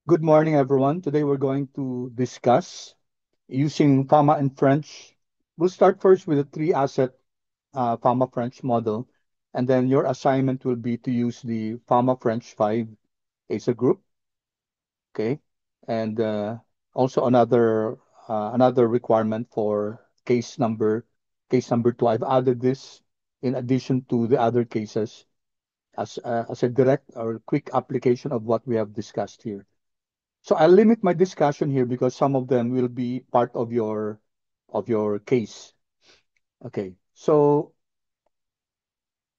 Good morning, everyone. Today we're going to discuss using Fama and French. We'll start first with a three-asset Fama French model, and then your assignment will be to use the Fama French 5 as a group, okay? And also another requirement for case number 2. I've added this in addition to the other cases as a direct or quick application of what we have discussed here. So I'll limit my discussion here because some of them will be part of your case. Okay. So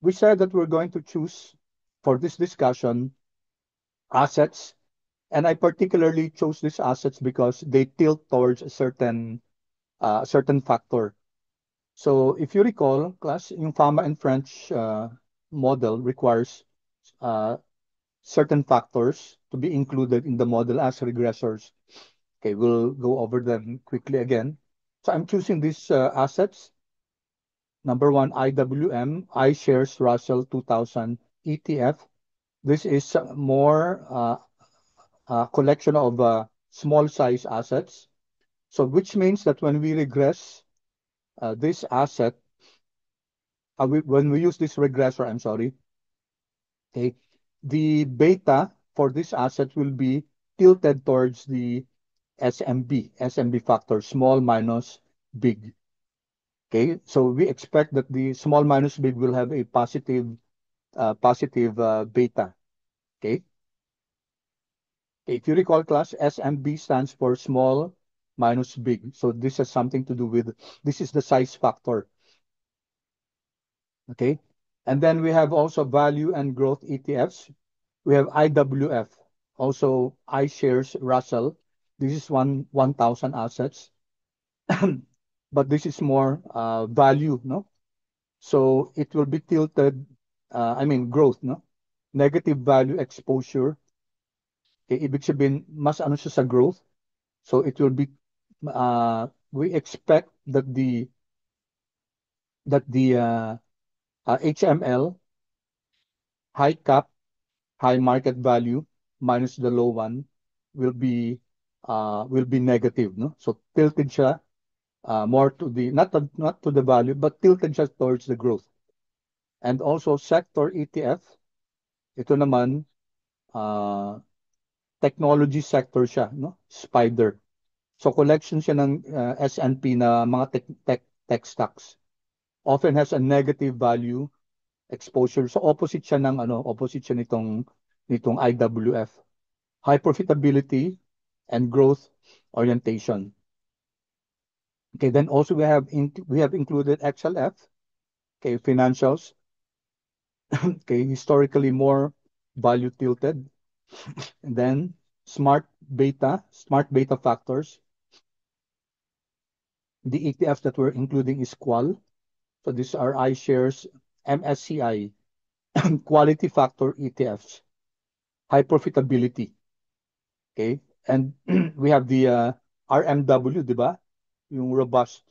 we said that we're going to choose for this discussion assets, and I particularly chose these assets because they tilt towards a certain factor. So if you recall, class, yung Fama and French model requires uh, certain factors to be included in the model as regressors. Okay, we'll go over them quickly again. So I'm choosing these assets. Number one, IWM, iShares Russell 2000 ETF. This is more collection of small size assets. So which means that when we regress this asset, when we use this regressor, I'm sorry, okay, the beta for this asset will be tilted towards the SMB factor, small minus big. Okay, so we expect that the small minus big will have a positive beta. Okay, if you recall, class, SMB stands for small minus big. So this has something to do with this is the size factor. Okay, and then we have also value and growth ETFs. We have IWF, also iShares Russell. This is 1,000 assets, but this is more value, no? So it will be tilted, growth, no? Negative value exposure. Okay, ibig sabihin, mas ano siya sa growth. So it will be, we expect that the HML, high cap, high market value, minus the low one, will be negative, no? So tilted siya more to the, not to the value, but tilted siya towards the growth. And also sector ETF, ito naman, uh, technology sector siya, no? Spider. So collection siya ng S&P na mga tech stocks. Often has a negative value exposure. So opposite siya nitong IWF. High profitability and growth orientation. Okay, then also we have included XLF, okay, financials, okay, historically more value tilted. And then smart beta factors. The ETFs that we're including is Qual. So these are iShares, MSCI, quality factor ETFs, high profitability. Okay. And we have the RMW, di ba? Yung robust.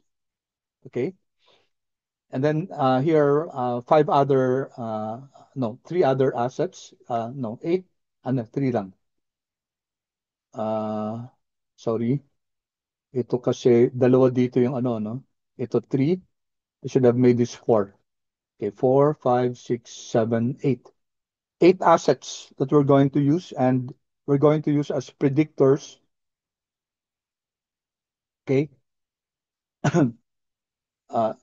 Okay. And then here, three other assets. No, eight. Three lang. Uh, Sorry. Ito kasi dalawa dito yung ano, no? Ito three. I should have made this four. Okay, four, five, six, seven, eight. Eight assets that we're going to use, and we're going to use as predictors. Okay. uh,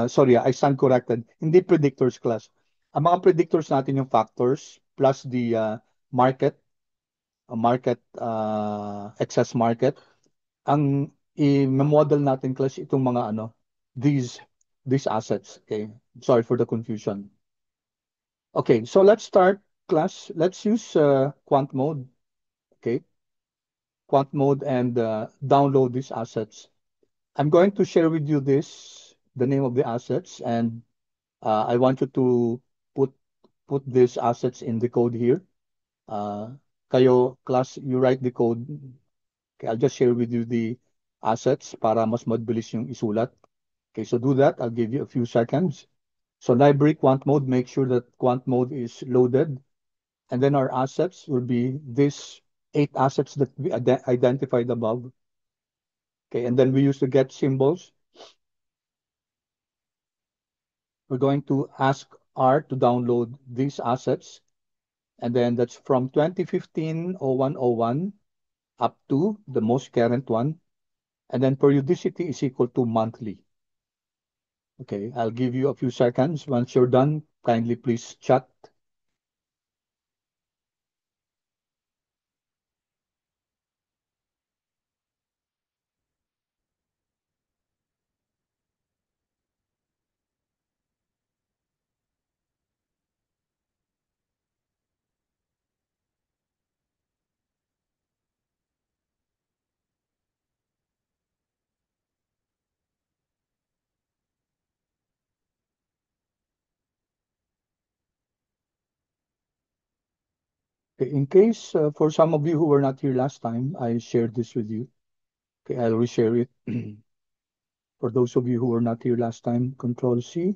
Sorry, I stand corrected. Hindi predictors, class. Ang mga predictors natin yung factors plus the excess market. Ang i-model natin, class, itong mga these assets. Okay. Sorry for the confusion. Okay, so let's start, class. Let's use quant mode. Okay, quant mode, and download these assets. I'm going to share with you the name of the assets, and I want you to put put these assets in the code here. Kayo, class, you write the code. Okay, I'll just share with you the assets para mas mabilis yung isulat. Okay, so do that. I'll give you a few seconds. So library quant mode, make sure that quant mode is loaded. And then our assets will be these 8 assets that we identified above. Okay, and then we use the get symbols. We're going to ask R to download these assets. And then that's from 2015-01-01 up to the most current one. And then periodicity is equal to monthly. Okay, I'll give you a few seconds. Once you're done, kindly please chat. Okay, in case for some of you who were not here last time, I shared this with you. Okay, I'll reshare it. For those of you who were not here last time, Control C.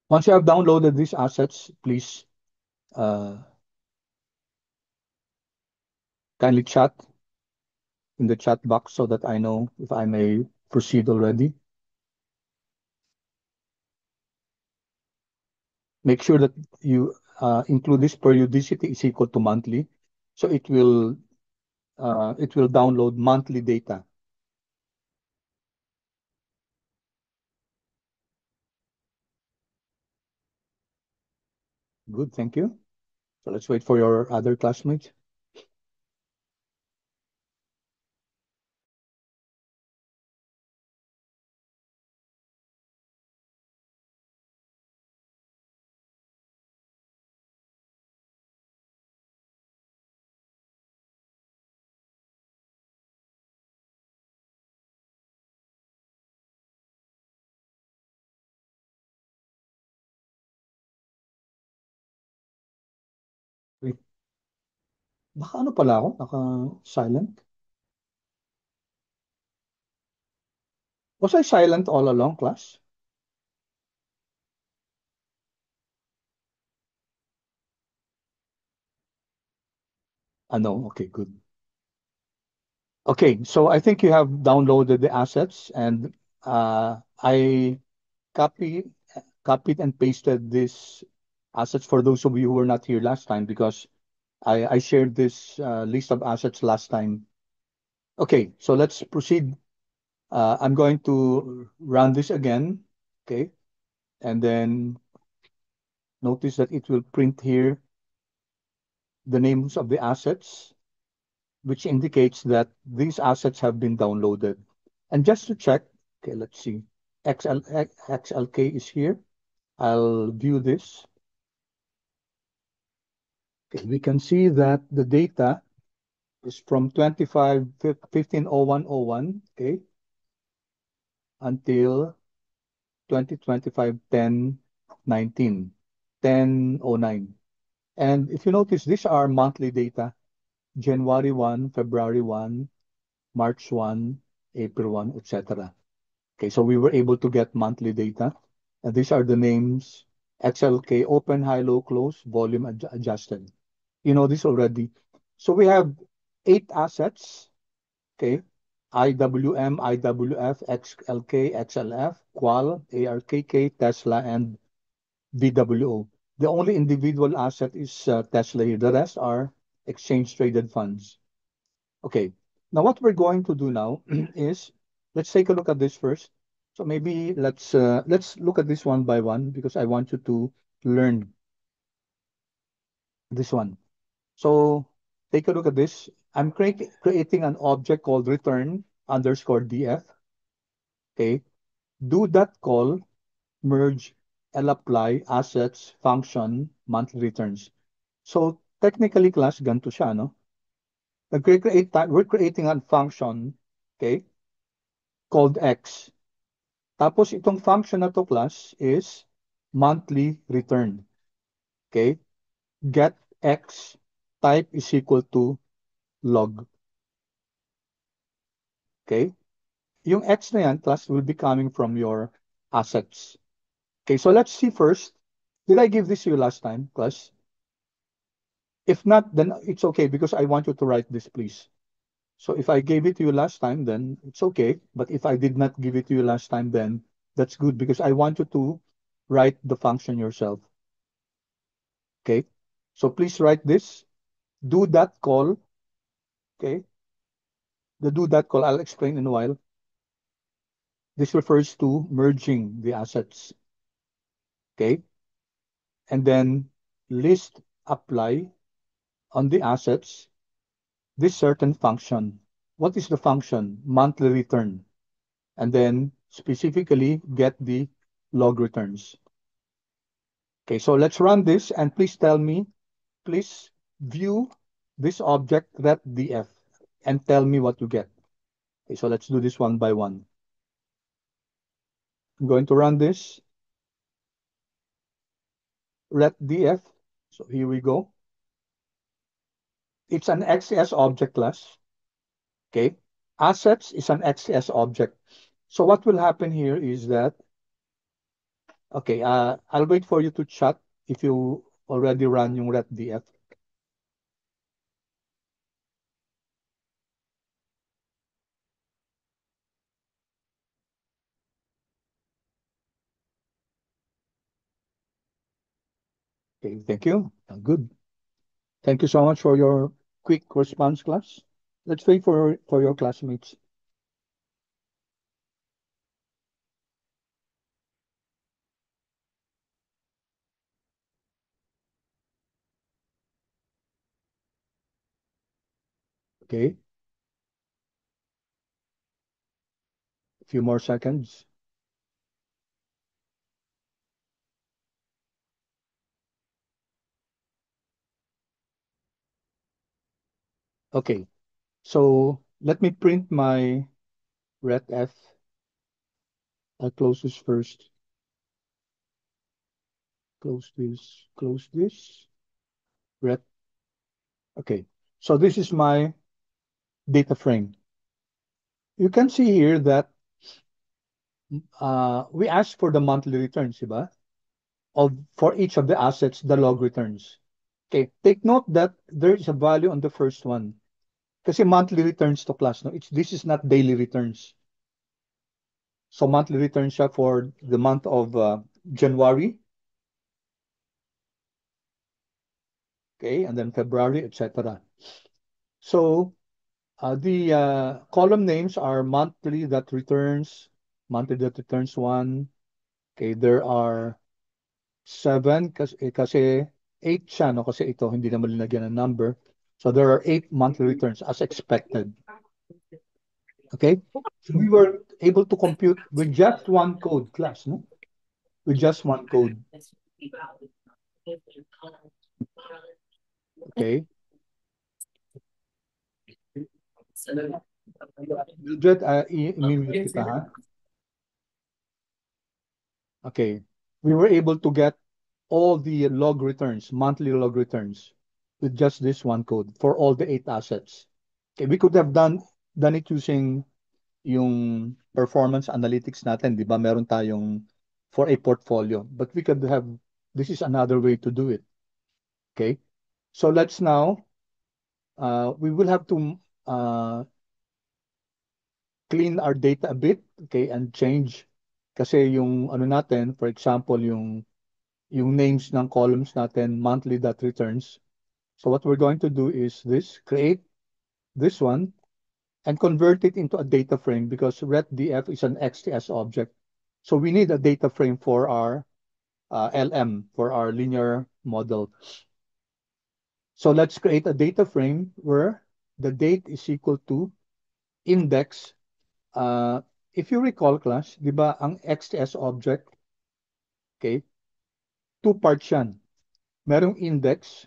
Once you have downloaded these assets, please uh, kindly chat in the chat box so that I know if I may proceed already. Make sure that you include this periodicity is equal to monthly. So it will download monthly data. Good, thank you. So let's wait for your other classmates. Wait, baka ano pala ako? Naka-silent? Was I silent all along, class? No, okay, good. Okay, so I think you have downloaded the assets and I copy, copied and pasted this assets for those of you who were not here last time because I shared this list of assets last time. Okay, so let's proceed. I'm going to run this again, okay? And then notice that it will print here the names of the assets, which indicates that these assets have been downloaded. And just to check, okay, let's see. XLK is here. I'll view this. Okay, we can see that the data is from 15/01/01, okay, until 2025/10/19, 10/09. And if you notice, these are monthly data, January 1, February 1, March 1, April 1, etc. Okay, so we were able to get monthly data. And these are the names, XLK, open, high, low, close, volume adjusted. You know this already. So we have 8 assets, okay? IWM, IWF, XLK, XLF, Qual, ARKK, Tesla, and VWO. The only individual asset is Tesla here. The rest are exchange traded funds. Okay. Now what we're going to do now is let's take a look at this first. So maybe let's look at this one by one because I want you to learn this one. So take a look at this. I'm creating an object called return underscore df. Okay. Do that call, merge, lapply assets function monthly returns. So technically class, ganito siya, no? We're creating a function, okay, called x. Tapos itong function na to class is monthly return. Okay? Get x type is equal to log. Okay? Yung x na yan, class, will be coming from your assets. Okay, so let's see first. Did I give this to you last time, class? If not, then it's okay because I want you to write this, please. So if I gave it to you last time, then it's okay. But if I did not give it to you last time, then that's good because I want you to write the function yourself. Okay, so please write this. Do that call. Okay, the do that call, I'll explain in a while. This refers to merging the assets. Okay, and then list apply on the assets this certain function. What is the function? Monthly return. And then specifically get the log returns. Okay, so let's run this and please tell me, please view this object retdf and tell me what you get. Okay, so let's do this one by one. I'm going to run this retdf. So here we go. It's an XS object class. Okay, assets is an XS object. So what will happen here is that, okay, I'll wait for you to chat if you already run yung retdf. Okay, thank you. Good. Thank you so much for your quick response, class. Let's wait for your classmates. Okay, a few more seconds. Okay, so let me print my retf. I'll close this first. Close this, close this. Ret. Okay, so this is my data frame. You can see here that we asked for the monthly returns, diba? For each of the assets, the log returns. Okay, take note that there is a value on the first one. Kasi monthly returns to class, no? This is not daily returns. So monthly returns siya for the month of January. Okay, and then February, etc. So the column names are monthly that returns, monthly that returns one. Okay, there are 7 kasi 8 siya, no? Kasi ito hindi naman linagyan ng number. So there are 8 monthly returns as expected. Okay, so we were able to compute with just one code class, no? With just one code. Okay. Mildred, i-mute kita, ha? Okay. We were able to get all the log returns, monthly log returns, with just this one code for all the 8 assets. Okay, we could have done it using yung performance analytics natin, di ba? Meron tayong for a portfolio, but we could have, this is another way to do it. Okay, so let's now, we will have to clean our data a bit, okay, and change kasi yung ano natin, for example, yung names ng columns natin, monthly that returns. So what we're going to do is this, create this one and convert it into a data frame because retdf is an XTS object. So we need a data frame for our LM, for our linear model. So let's create a data frame where the date is equal to index. If you recall, class, di ba, ang XTS object, okay, two parts yan. Merong index,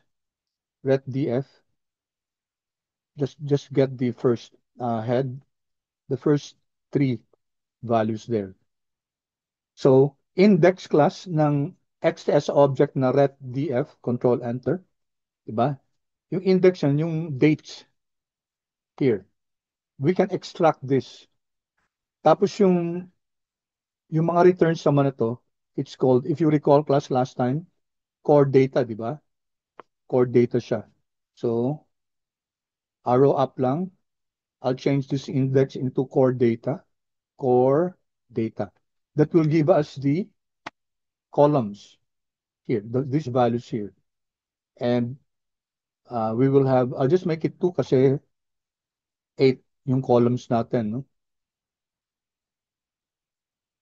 retdf, just get the first head, the first three values there. So, index class ng XTS object na retdf, control enter, diba? Yung index yan, yung dates here. We can extract this. Tapos yung mga returns naman na to, it's called, if you recall class last time, core data, di ba? Core data siya. So, arrow up lang. I'll change this index into core data. Core data. That will give us the columns here, these values here. And we will have, I'll just make it 2 kasi 8 yung columns natin, no?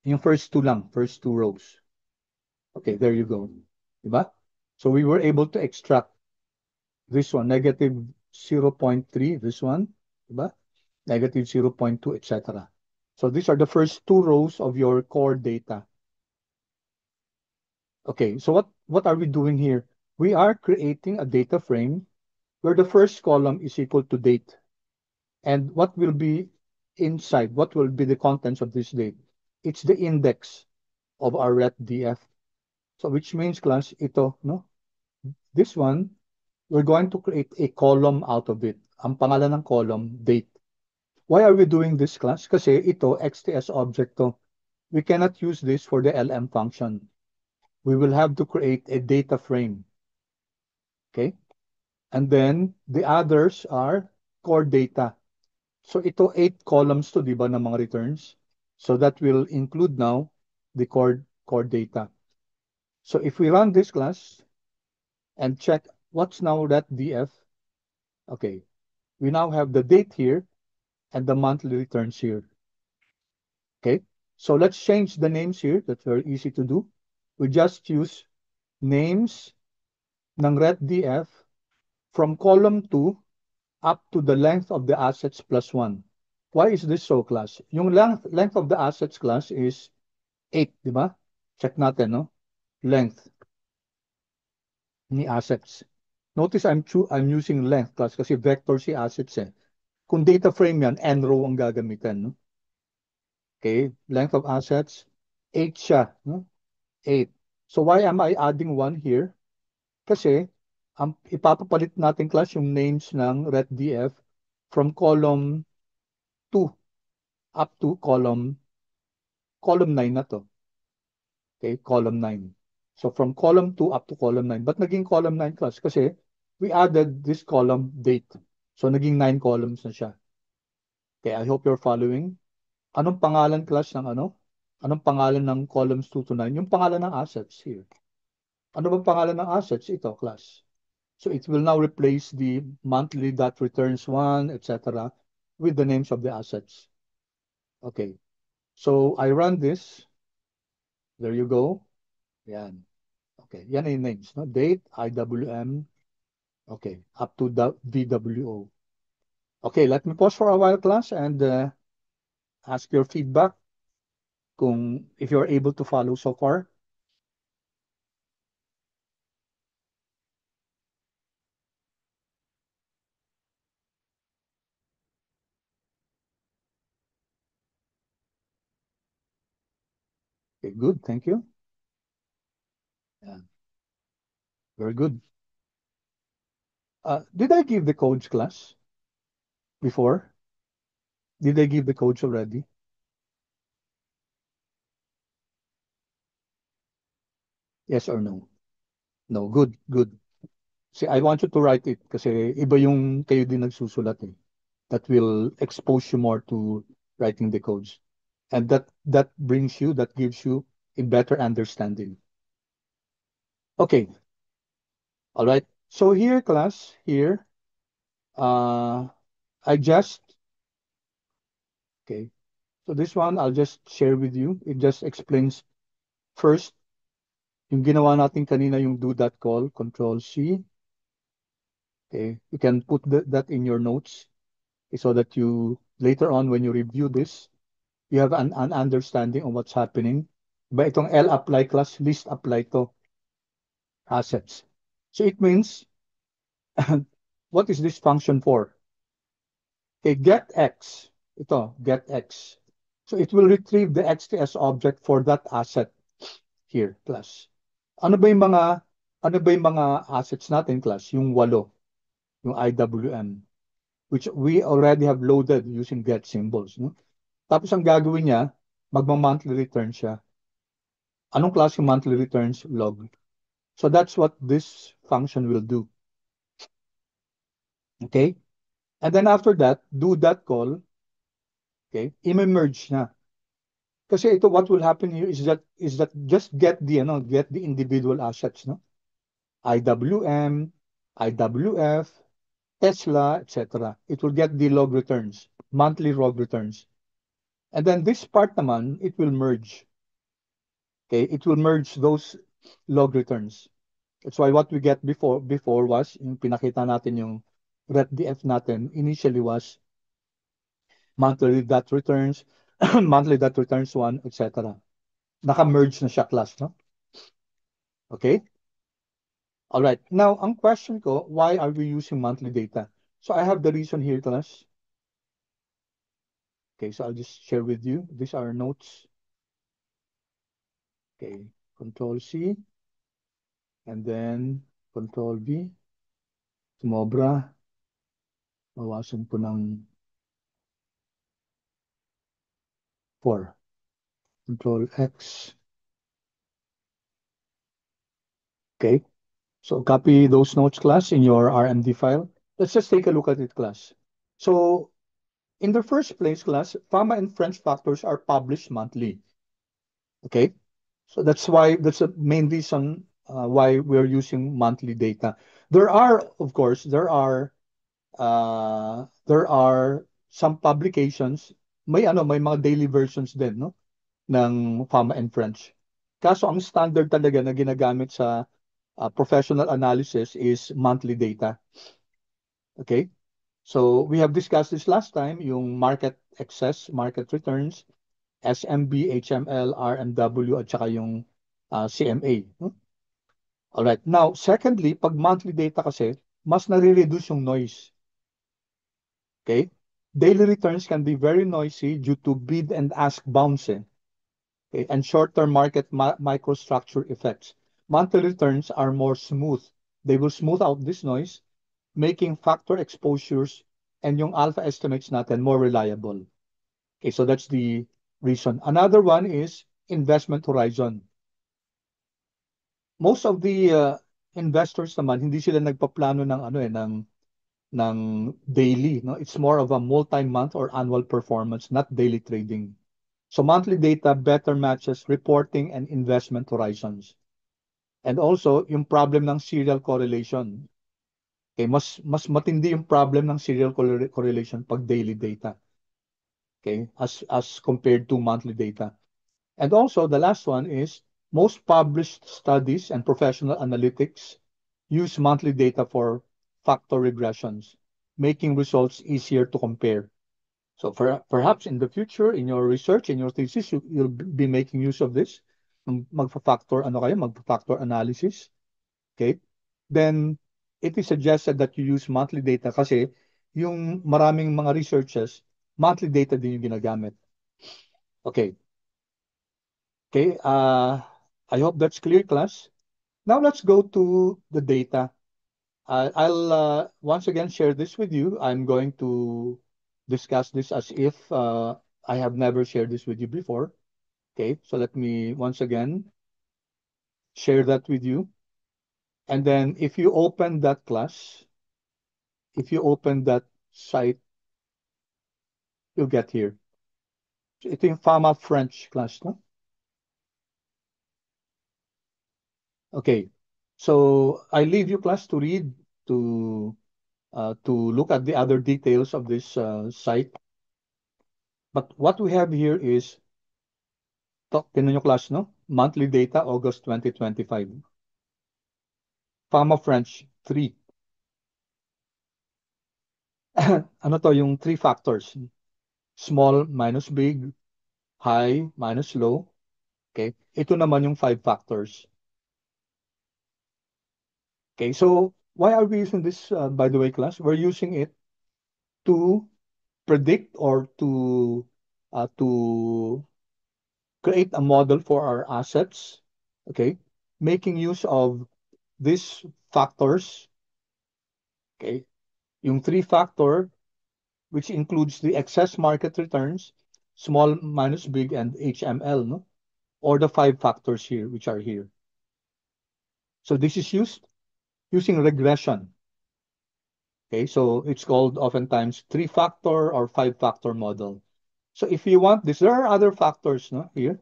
Yung first two rows. Okay, there you go. Diba? So we were able to extract this one, negative 0.3, this one, diba? Negative 0.2, etc. So these are the first two rows of your core data. Okay, so what are we doing here? We are creating a data frame where the first column is equal to date. And what will be inside? What will be the contents of this date? It's the index of our retdf. So which means class, ito, no? This one, we're going to create a column out of it. Ang pangalan ng column, date. Why are we doing this class? Kasi ito, XTS object to. We cannot use this for the LM function. We will have to create a data frame. Okay? And then the others are core data. So ito 8 columns to, di ba, ng mga returns. So that will include now the core data. So if we run this class and check what's now that df, okay, we now have the date here and the monthly returns here. Okay, so let's change the names here. That's very easy to do. We just use names ng retdf from column 2 up to the length of the assets plus 1. Why is this so, class? Yung length of the assets class is 8, di ba? Check natin, no? Length ni assets. Notice I'm using length class kasi vector si assets eh. Kung data frame yan, n row ang gagamitan, no? Okay, length of assets, 8 siya, no? 8. So why am I adding 1 here? Kasi ipapapalit natin class yung names ng retdf from column 2 up to column 9 na to. Okay, column 9. So from column 2 up to column 9. But naging column 9 class? Kasi we added this column date. So naging 9 columns na siya. Okay, I hope you're following. Anong pangalan class ng ano? Anong pangalan ng columns 2 to 9? Yung pangalan ng assets here. Ano bang pangalan ng assets? Ito, class. So it will now replace the monthly that returns 1, etc. with the names of the assets. Okay. So I run this. There you go. Yan. Okay. Yan ay names. No? Date, IWM. Okay. Up to the VWO. Okay. Let me pause for a while, class, and ask your feedback kung if you're able to follow so far. Okay, good. Thank you. Yeah, very good. Did I give the codes, class, before? Did I give the codes already? Yes or no? No. Good, good. See, I want you to write it kasi iba yung kayo din nagsusulat eh. That will expose you more to writing the codes. And that gives you a better understanding. Okay. All right. So here, class, here, uh, I just, okay. So this one, I'll just share with you. It just explains first, yung ginawa natin kanina yung do that call, Control C. Okay. You can put that in your notes so that you, later on, when you review this, you have an understanding of what's happening. Ba itong L apply class, list apply to assets. So it means What is this function for? Okay, get x. Ito, get x. So it will retrieve the XTS object for that asset here, class. Ano ba yung mga ano ba yung mga assets natin, class? Yung walo, yung IWM, which we already have loaded using get symbols, no? Tapos ang gagawin niya, magma-monthly return siya. Anong klase yung monthly returns? Log. So that's what this function will do. Okay? And then after that, do that call. Okay? I-merge na. Kasi ito, what will happen here is that just get the individual assets, no? IWM, IWF, Tesla, etc. It will get the log returns, monthly log returns. And then this part naman, it will merge. Okay? It will merge those log returns. That's why what we get before was, yung pinakita natin yung retdf natin, initially was monthly dot returns, monthly dot returns 1, etc. Naka-merge na siya, class, no? Okay? All right. Now, ang question ko, why are we using monthly data? So I have the reason here, class. Okay, so I'll just share with you. These are notes. Okay, Control C, and then Control V. Sumobra. Bawasan ko ng 4. Control X. Okay, so copy those notes, class, in your RMD file. Let's just take a look at it, class. So in the first place, class, Fama and French factors are published monthly. Okay, so that's the main reason why we're using monthly data. Of course, there are some publications, may mga daily versions din, no, ng Fama and French. Kaso ang standard talaga na ginagamit sa professional analysis is monthly data. Okay? So we have discussed this last time, yung market excess, market returns, SMB, HML, RMW, at saka yung CMA. Alright. Now, secondly, pag monthly data kasi, mas nare-reduce yung noise. Okay? Daily returns can be very noisy due to bid and ask bounce, okay, and short-term market microstructure effects. Monthly returns are more smooth. They will smooth out this noise, making factor exposures and yung alpha estimates natin more reliable. Okay, so that's the reason. Another one is investment horizon. Most of the investors naman, hindi sila nagpaplano ng ng daily, no? It's more of a multi-month or annual performance, not daily trading. So monthly data better matches reporting and investment horizons. And also, yung problem ng serial correlation. Okay, mas matindi yung problem ng serial correlation pag daily data. Okay, as compared to monthly data. And also, the last one is most published studies and professional analytics use monthly data for factor regressions, making results easier to compare. So perhaps in the future, in your research, in your thesis, you'll be making use of this. Magfa-factor analysis. Okay? Then, it is suggested that you use monthly data kasi yung maraming mga researches, monthly data din yung ginagamit. Okay. Okay. I hope that's clear, class. Now let's go to the data. I'll once again share this with you. I'm going to discuss this as if I have never shared this with you before. Okay, so let me once again share that with you. And then if you open that class, if you open that site, you'll get here. So ito yung Fama French class, no? Okay, so I leave you, class, to read, to look at the other details of this site. But what we have here is, tingnan nyo, class, no? Monthly data, August 2025. Fama French, 3. Ano to, yung 3 factors. Small minus big, high minus low. Okay? Ito naman yung 5 factors. Okay, so Why are we using this, by the way, class? We're using it to predict or to create a model for our assets, okay? Making use of these factors, okay? Yung three factor, which includes the excess market returns, small minus big, and HML, no? Or the five factors here, which are here. So this is used using regression. Okay, so it's called oftentimes three-factor or five-factor model. So if you want this, there are other factors, no, here.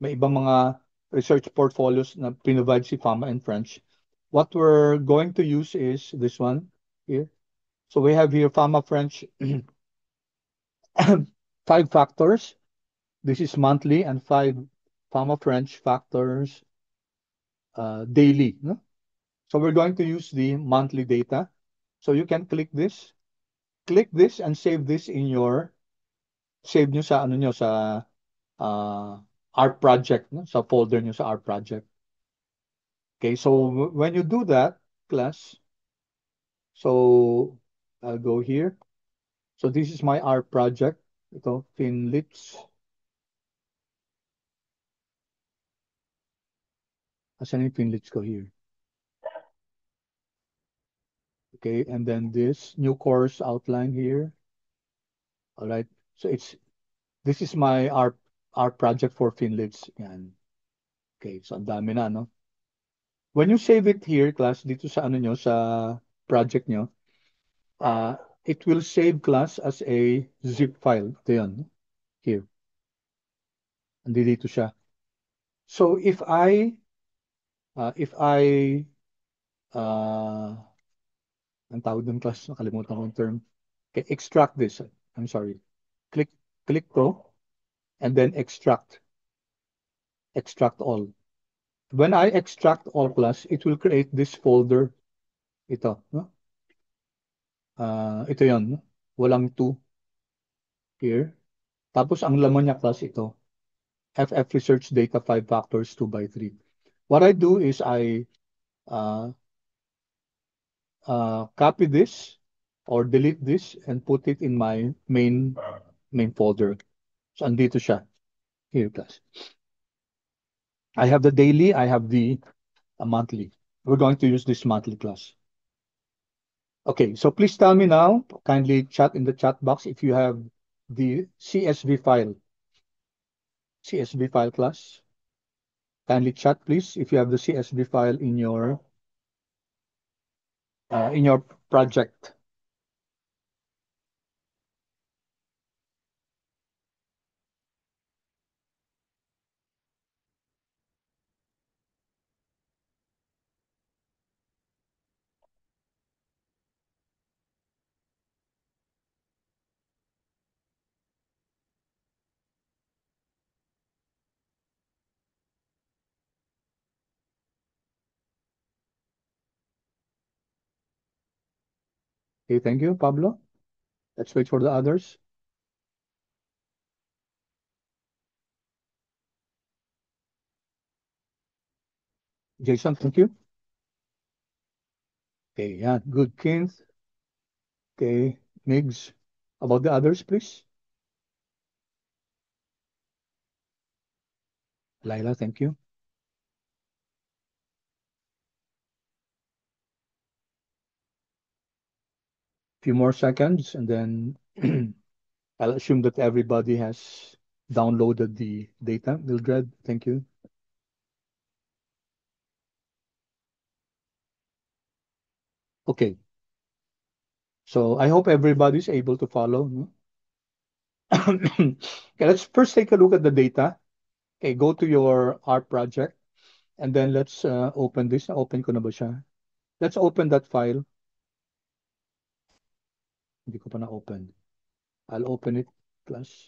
May ibang mga research portfolios na pinrovide si Fama and French. What we're going to use is this one here. So we have here Fama French five factors. This is monthly and five Fama French factors daily, no? So we're going to use the monthly data. So you can click this and save this in your save nyo sa ano nyo sa uh, R project, no? Sa folder nyo sa R project. Okay, so when you do that, class, so I'll go here. So this is my R project. Ito, Finlits. Asan yung Finlits ko here? Okay, and then this new course outline here. All right. So this is my R project for Finlits. Yan. Okay, so ang dami na, no? When you save it here, class, dito sa ano nyo, sa project nyo, uh, it will save class as a zip file. Ito yun, no? Here. Andi dito siya. So if I, uh, ang tawag ng class, nakalimutan ko yung term. Okay, extract this. I'm sorry. Click, click to, and then extract all. When I extract all class, it will create this folder. Ito, no? Ito yon, no? Walang two here. Tapos ang laman niya class ito. FF Research Data 5 Factors 2 by 3. What I do is I uh, copy this or delete this and put it in my main folder. So andito siya. Here, class. I have the daily, I have the monthly. We're going to use this monthly class. Okay, so please tell me now, kindly chat in the chat box if you have the CSV file. CSV file class. Kindly chat, please, if you have the CSV file in your project. Okay, thank you, Pablo. Let's wait for the others. Jason, thank you. Okay, yeah, good. Kenneth. Okay, Migs. About the others, please. Laila, thank you. Few more seconds, and then I'll assume that everybody has downloaded the data. Mildred, thank you. Okay, so I hope everybody's able to follow. No? Okay, let's first take a look at the data. Okay, go to your R project, and then let's open this. Open ko na ba siya? Let's open that file. Hindi ko pa na-open. I'll open it, class.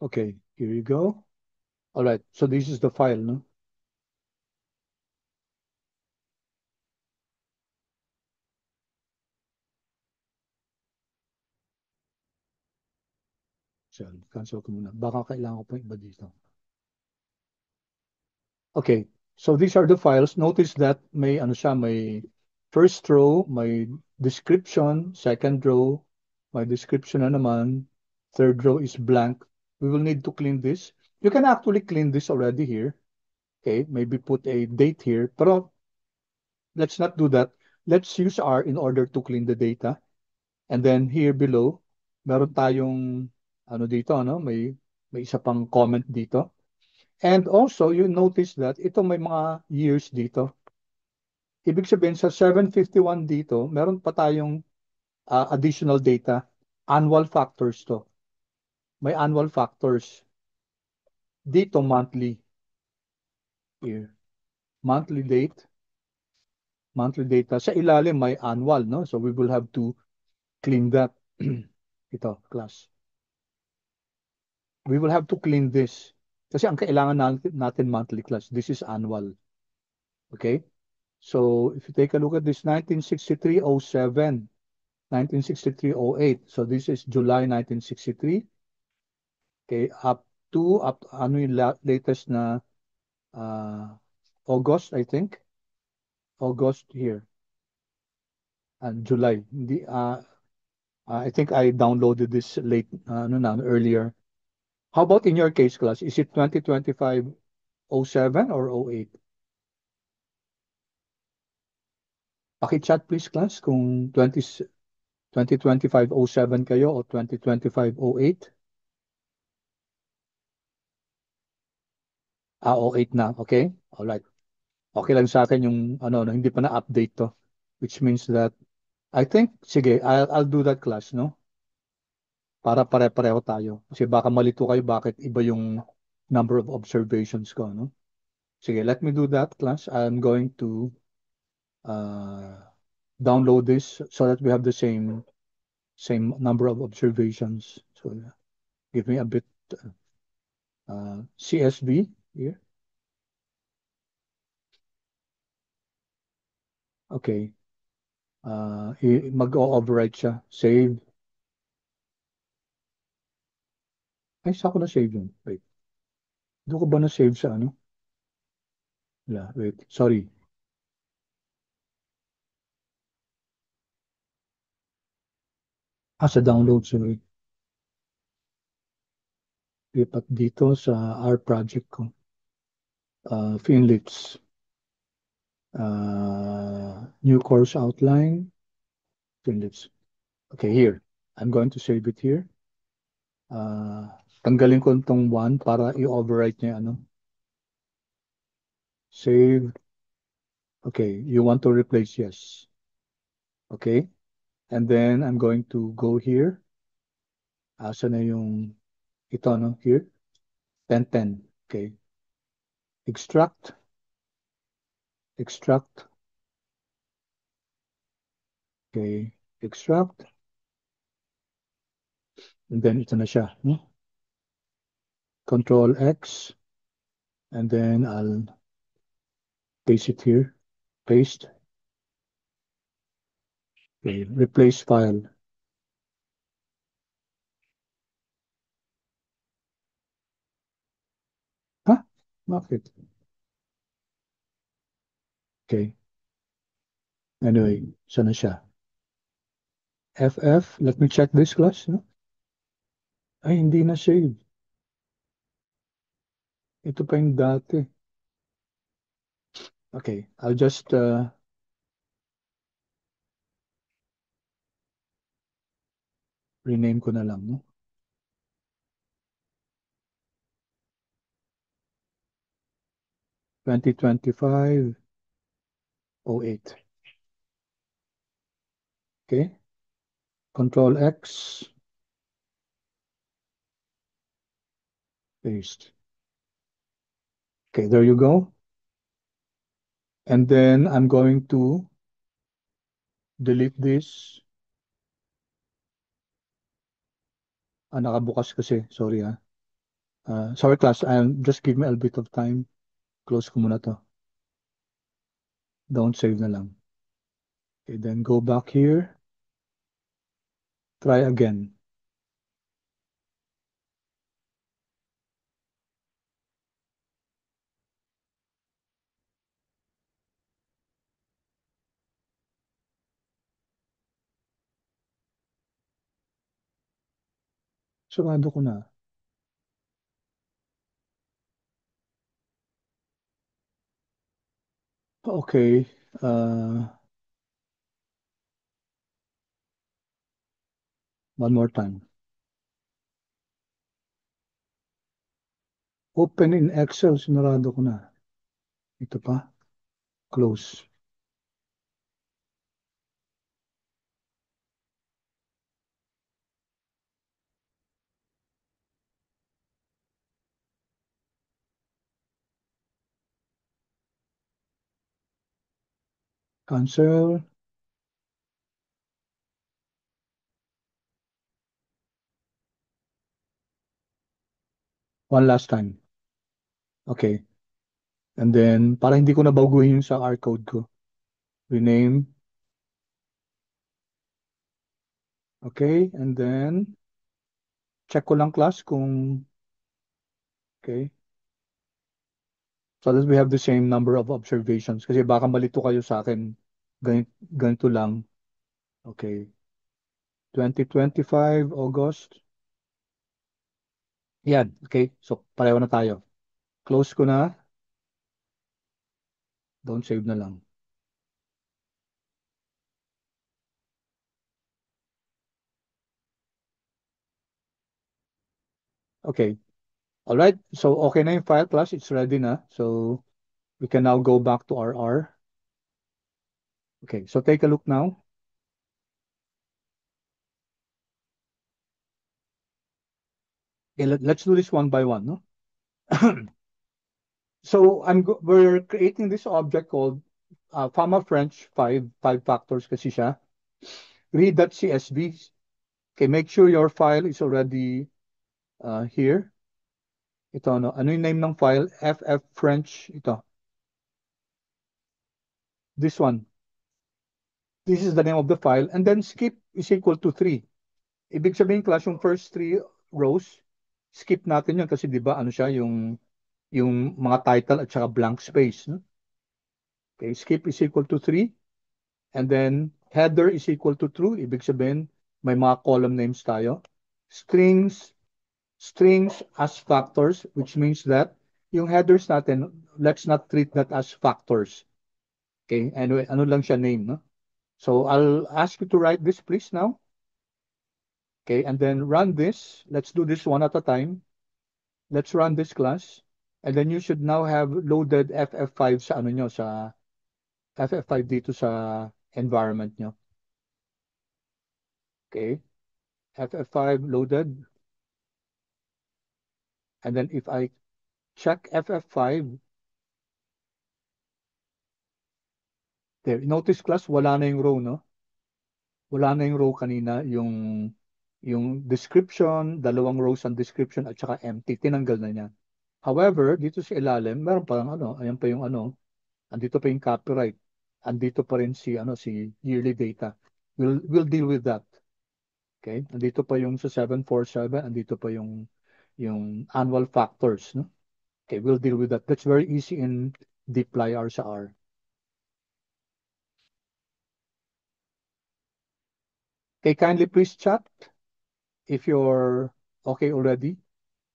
Okay, here you go. All right, so this is the file, no? Cancel ko muna. Baka kailangan ko pa iba dito. Okay. So these are the files. Notice that may ano siya, may first row, may description, second row, may description na naman, third row is blank. We will need to clean this. You can actually clean this already here. Okay, maybe put a date here. Pero let's not do that. Let's use R in order to clean the data. And then here below, meron tayong ano dito, ano, may isa pang comment dito. And also, you notice that ito may mga years dito. Ibig sabihin sa 751 dito, meron pa tayong additional data. Annual factors to. May annual factors. Dito monthly. Here. Monthly date. Monthly data. Sa ilalim may annual, no? So we will have to clean that. Ito, class. We will have to clean this. Kasi ang kailangan natin monthly class. This is annual. Okay? So if you take a look at this 1963-07, 1963-08. So this is July 1963. Okay, up ano yung latest na August, I think. August here. And July. Hindi, I think I downloaded this late, ano na, earlier. How about in your case, class? Is it 2025-07 or 08? Paki-chat please, class, kung 2025-07 kayo o 2025-08. 08 na, okay? Alright. Okay lang sa akin yung ano, no, hindi pa na-update to. Which means that, I think, sige, I'll do that class, no? Para pare-pareho tayo. Kasi baka malito kayo bakit iba yung number of observations ko, no? Sige, let me do that class. I'm going to uh, download this so that we have the same number of observations. So give me a bit CSV here. Okay. Mag-override siya. Save. Ay, saan ko na-save yun? Wait. Doon ko ba na-save sa ano? Wala, wait. Sorry. Sa download, sorry. Lipat dito sa R project ko. Finlits. New course outline. Finlits. Okay, here. I'm going to save it here. Tanggalin ko itong 1 para i-overwrite niya ano. Save. Okay, you want to replace, yes. Okay, and then I'm going to go here. Asa na yung ito, no? Here. 1010. Okay. Extract. Extract. Okay. Extract. And then ito na siya. No? Control X. And then I'll paste it here. Paste. Okay. Replace file. Ha? Bakit? Okay. Anyway, sana siya. FF. Let me check this class. No? Ay, hindi na save. Ito pa yung dati. Okay. I'll just rename ko na lang. No? 2025-08. Okay. Control X. Paste. Okay, there you go. And then I'm going to delete this. Nakabukas kasi. Sorry ha. Sorry class, just give me a bit of time. Close ko muna to. Don't save na lang. Okay, then go back here. Try again. Sarado ko na. Okay. One more time. Open in Excel, sinarado ko na. Ito pa. Close. Cancel. One last time. Okay. And then, para hindi ko nabaguhin yung sa R code ko. Rename. Okay. And then, check ko lang class kung, okay. So that we have the same number of observations. Kasi baka malito kayo sa akin. Ganito lang. Okay. 2025, August. Yan. Okay. So, pareho na tayo. Close ko na. Don't save na lang. Okay. All right. So, okay na yung file class. It's ready na. So, we can now go back to our R. Okay. So, take a look now. Okay, let's do this one by one. No? So, we're creating this object called Fama French 5 factors kasi siya. Read.csv. Okay, make sure your file is already here. Ito, ano yung name ng file? FF French. Ito. This one. This is the name of the file. And then skip is equal to 3. Ibig sabihin, class, yung first 3 rows, skip natin yun kasi di ba ano siya, yung mga title at saka blank space. No? Okay, skip is equal to 3. And then header is equal to true. Ibig sabihin, may mga column names tayo. Strings, strings as factors, which means that yung headers natin, let's not treat that as factors. Okay, anyway, ano lang siya name, no? So I'll ask you to write this please now. Okay, and then run this. Let's do this one at a time. Let's run this class. And then you should now have loaded FF5 sa ano nyo, sa FF5 dito sa environment nyo. Okay, FF5 loaded. And then if I check FF5, there, notice class, wala na yung row, no? Wala na yung row kanina, yung description, dalawang rows ang description at saka empty, tinanggal na niya. However, dito sa ilalim, meron pa lang ano, ayan pa yung ano, andito pa yung copyright. Andito pa rin si yearly data. We'll deal with that. Okay? Andito pa yung sa 747, andito pa yung annual factors, no? Okay, we'll deal with that. That's very easy in dplyr sa R. Okay, kindly please chat if you're okay already.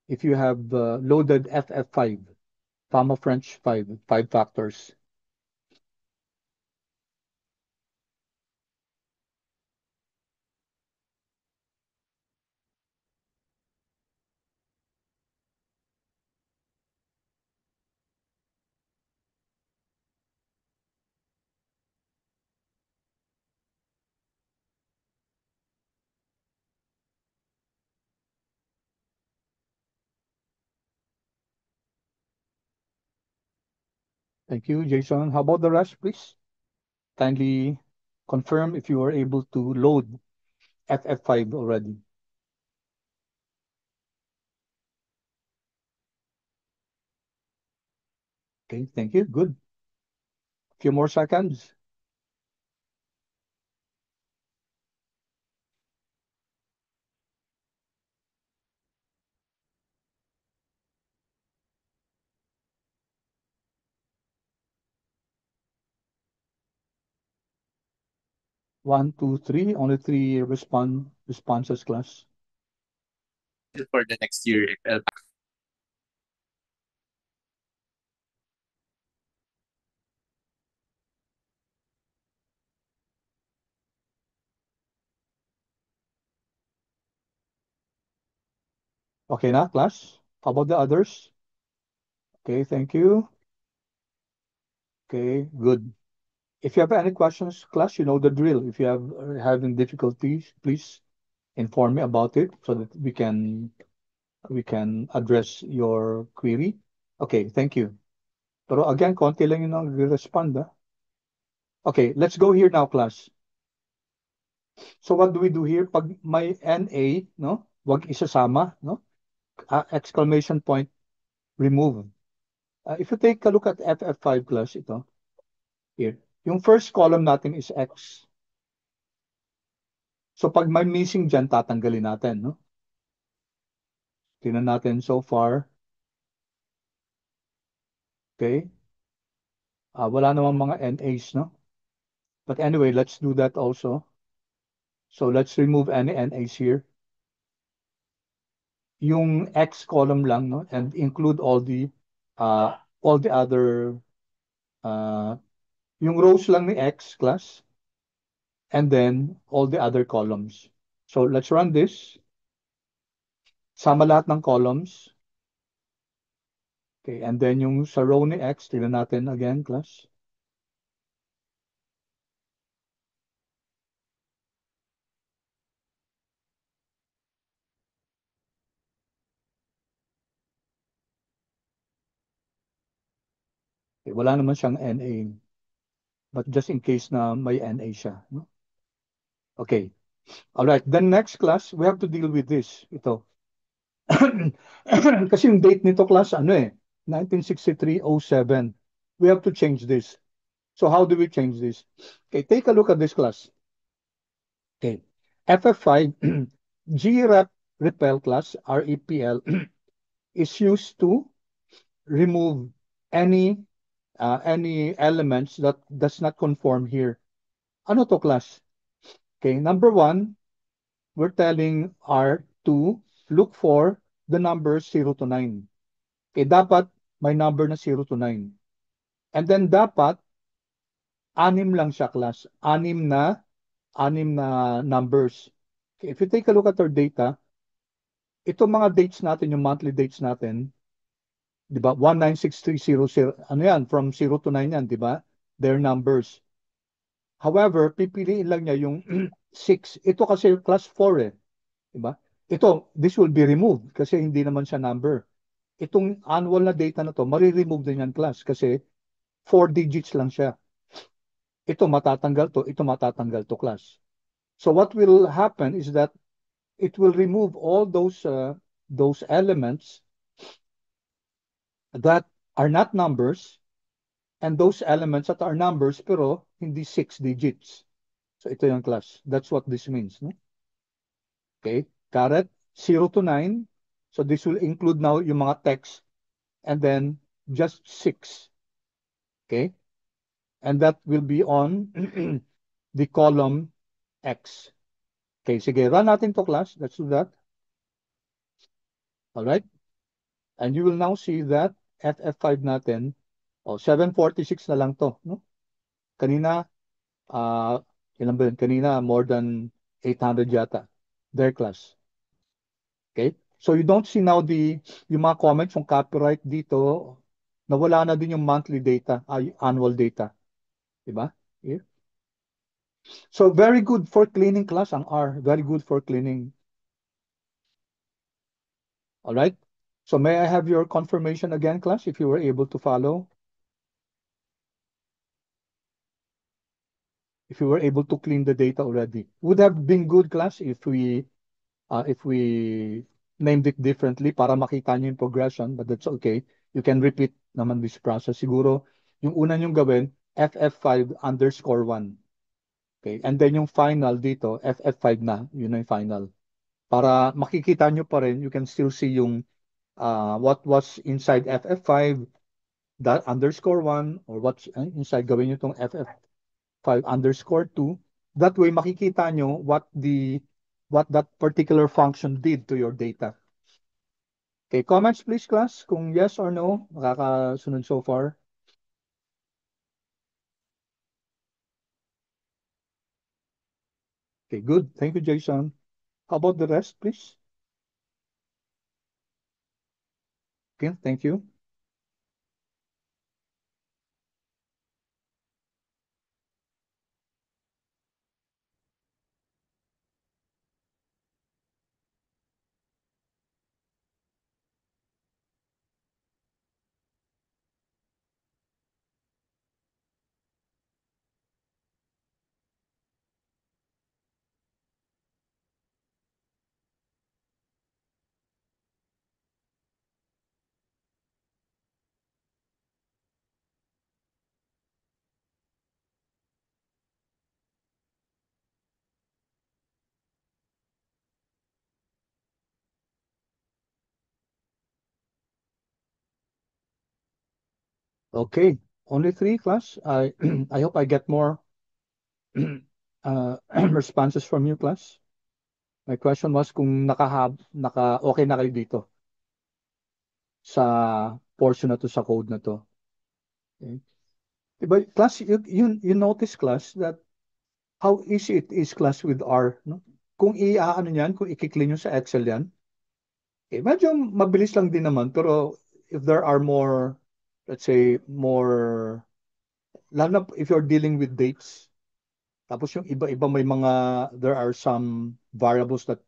If you have loaded FF5, Fama French 5 factors. Thank you, Jason. How about the rest, please? Kindly confirm if you are able to load FF5 already. Okay, thank you. Good. Few more seconds. 1, 2, 3. Only three responses, class. for the next year. Okay na, class? How about the others? Okay, thank you. Okay, good. If you have any questions, class, you know the drill. If you have having difficulties, please inform me about it so that we can address your query. Okay, thank you. Pero again, konti lang yung nag-respond, ah. Okay, let's go here now, class. So what do we do here? Pag may NA, no? Wag isasama, no? Exclamation point, remove. If you take a look at FF5 class, ito, here. Yung first column natin is X. So pag may missing dyan, tatanggalin natin, no? Tingnan natin so far. Okay. Wala namang mga NAs, no? But anyway, let's do that also. So let's remove any NAs here. Yung X column lang, no? And include all the other uh, yung rows lang ni X class and then all the other columns. So let's run this. Sama lahat ng columns. Okay, and then yung sa row ni X, tignan natin again, class. Okay, wala naman siyang NA. But just in case na may NA siya. No? Okay. All right. Then next class, we have to deal with this. Ito. Kasi yung date nito class, ano eh, 1963-07. We have to change this. So how do we change this? Okay, take a look at this class. Okay. FF5 GREP repel class, REPL, is used to remove any any elements that does not conform here. Ano to class? Okay, number one, we're telling R to look for the numbers 0 to 9. Okay, dapat may number na 0 to 9. And then dapat anim lang siya class. Anim na numbers. Okay, if you take a look at our data, itong mga dates natin, yung monthly dates natin, di ba? 196300, ano yan? From 0 to 9 yan, di ba? Their numbers. However, pipiliin lang niya yung 6. Ito kasi class 4 eh. Di ba? Ito, this will be removed kasi hindi naman siya number. Itong annual na data na to, mariremove din yan class kasi 4 digits lang siya. Ito matatanggal to, ito matatanggal to class. So what will happen is that it will remove all those elements that are not numbers and those elements that are numbers pero hindi 6 digits. So ito yung class. That's what this means. No? Okay, got it? 0 to 9. So this will include now yung mga text and then just 6. Okay? And that will be on the column X. Okay, sige, run natin to class. Let's do that. All right? And you will now see that FF5 natin, 746 na lang to. No? Kanina, ilan ba yun? Kanina, more than 800 yata. Their class. Okay? So you don't see now yung mga comments yung copyright dito, nawala na din yung monthly data, annual data. Diba? Here. So very good for cleaning class ang R. Very good for cleaning. All right. So may I have your confirmation again, class, if you were able to follow? If you were able to clean the data already. Would have been good, class, if we named it differently para makita nyo yung progression, but that's okay. You can repeat naman this process. Siguro, yung una nyong gawin, FF5_1. Okay, and then yung final dito, FF5 na, yun na yung final. Para makikita nyo pa rin, you can still see yung what was inside FF5, that _1, or what's inside, gawin nyo itong FF5_2. That way, makikita nyo what that particular function did to your data. Okay, comments please, class, kung yes or no, makakasunod so far. Okay, good. Thank you, Jason. How about the rest, please? Okay, thank you. Okay, only three, class. I I hope I get more uh, responses from you, class. My question was kung okay na kayo dito sa portion na to, sa code na to. Okay. Diba, class, you notice, class, that how easy it is, class, with R, no? Kung i-ano niyan, kung i-clean nyo sa Excel yan, eh, medyo mabilis lang din naman. Pero if there are more, let's say, more, lalo na if you're dealing with dates, tapos yung iba-iba may mga, there are some variables that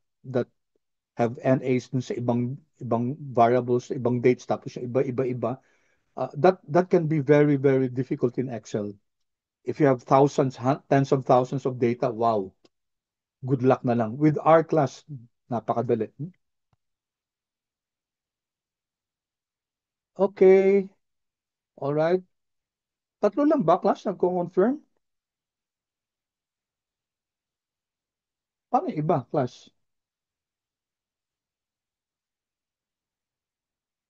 have NAs dun sa ibang ibang variables, ibang dates, tapos yung iba-iba, that can be very, very difficult in Excel. If you have thousands, tens of thousands of data, wow, good luck na lang. With our class, napakadali. Okay, all right. Tatlo lang ba, class, nagko-confirm? Paano yung iba, class?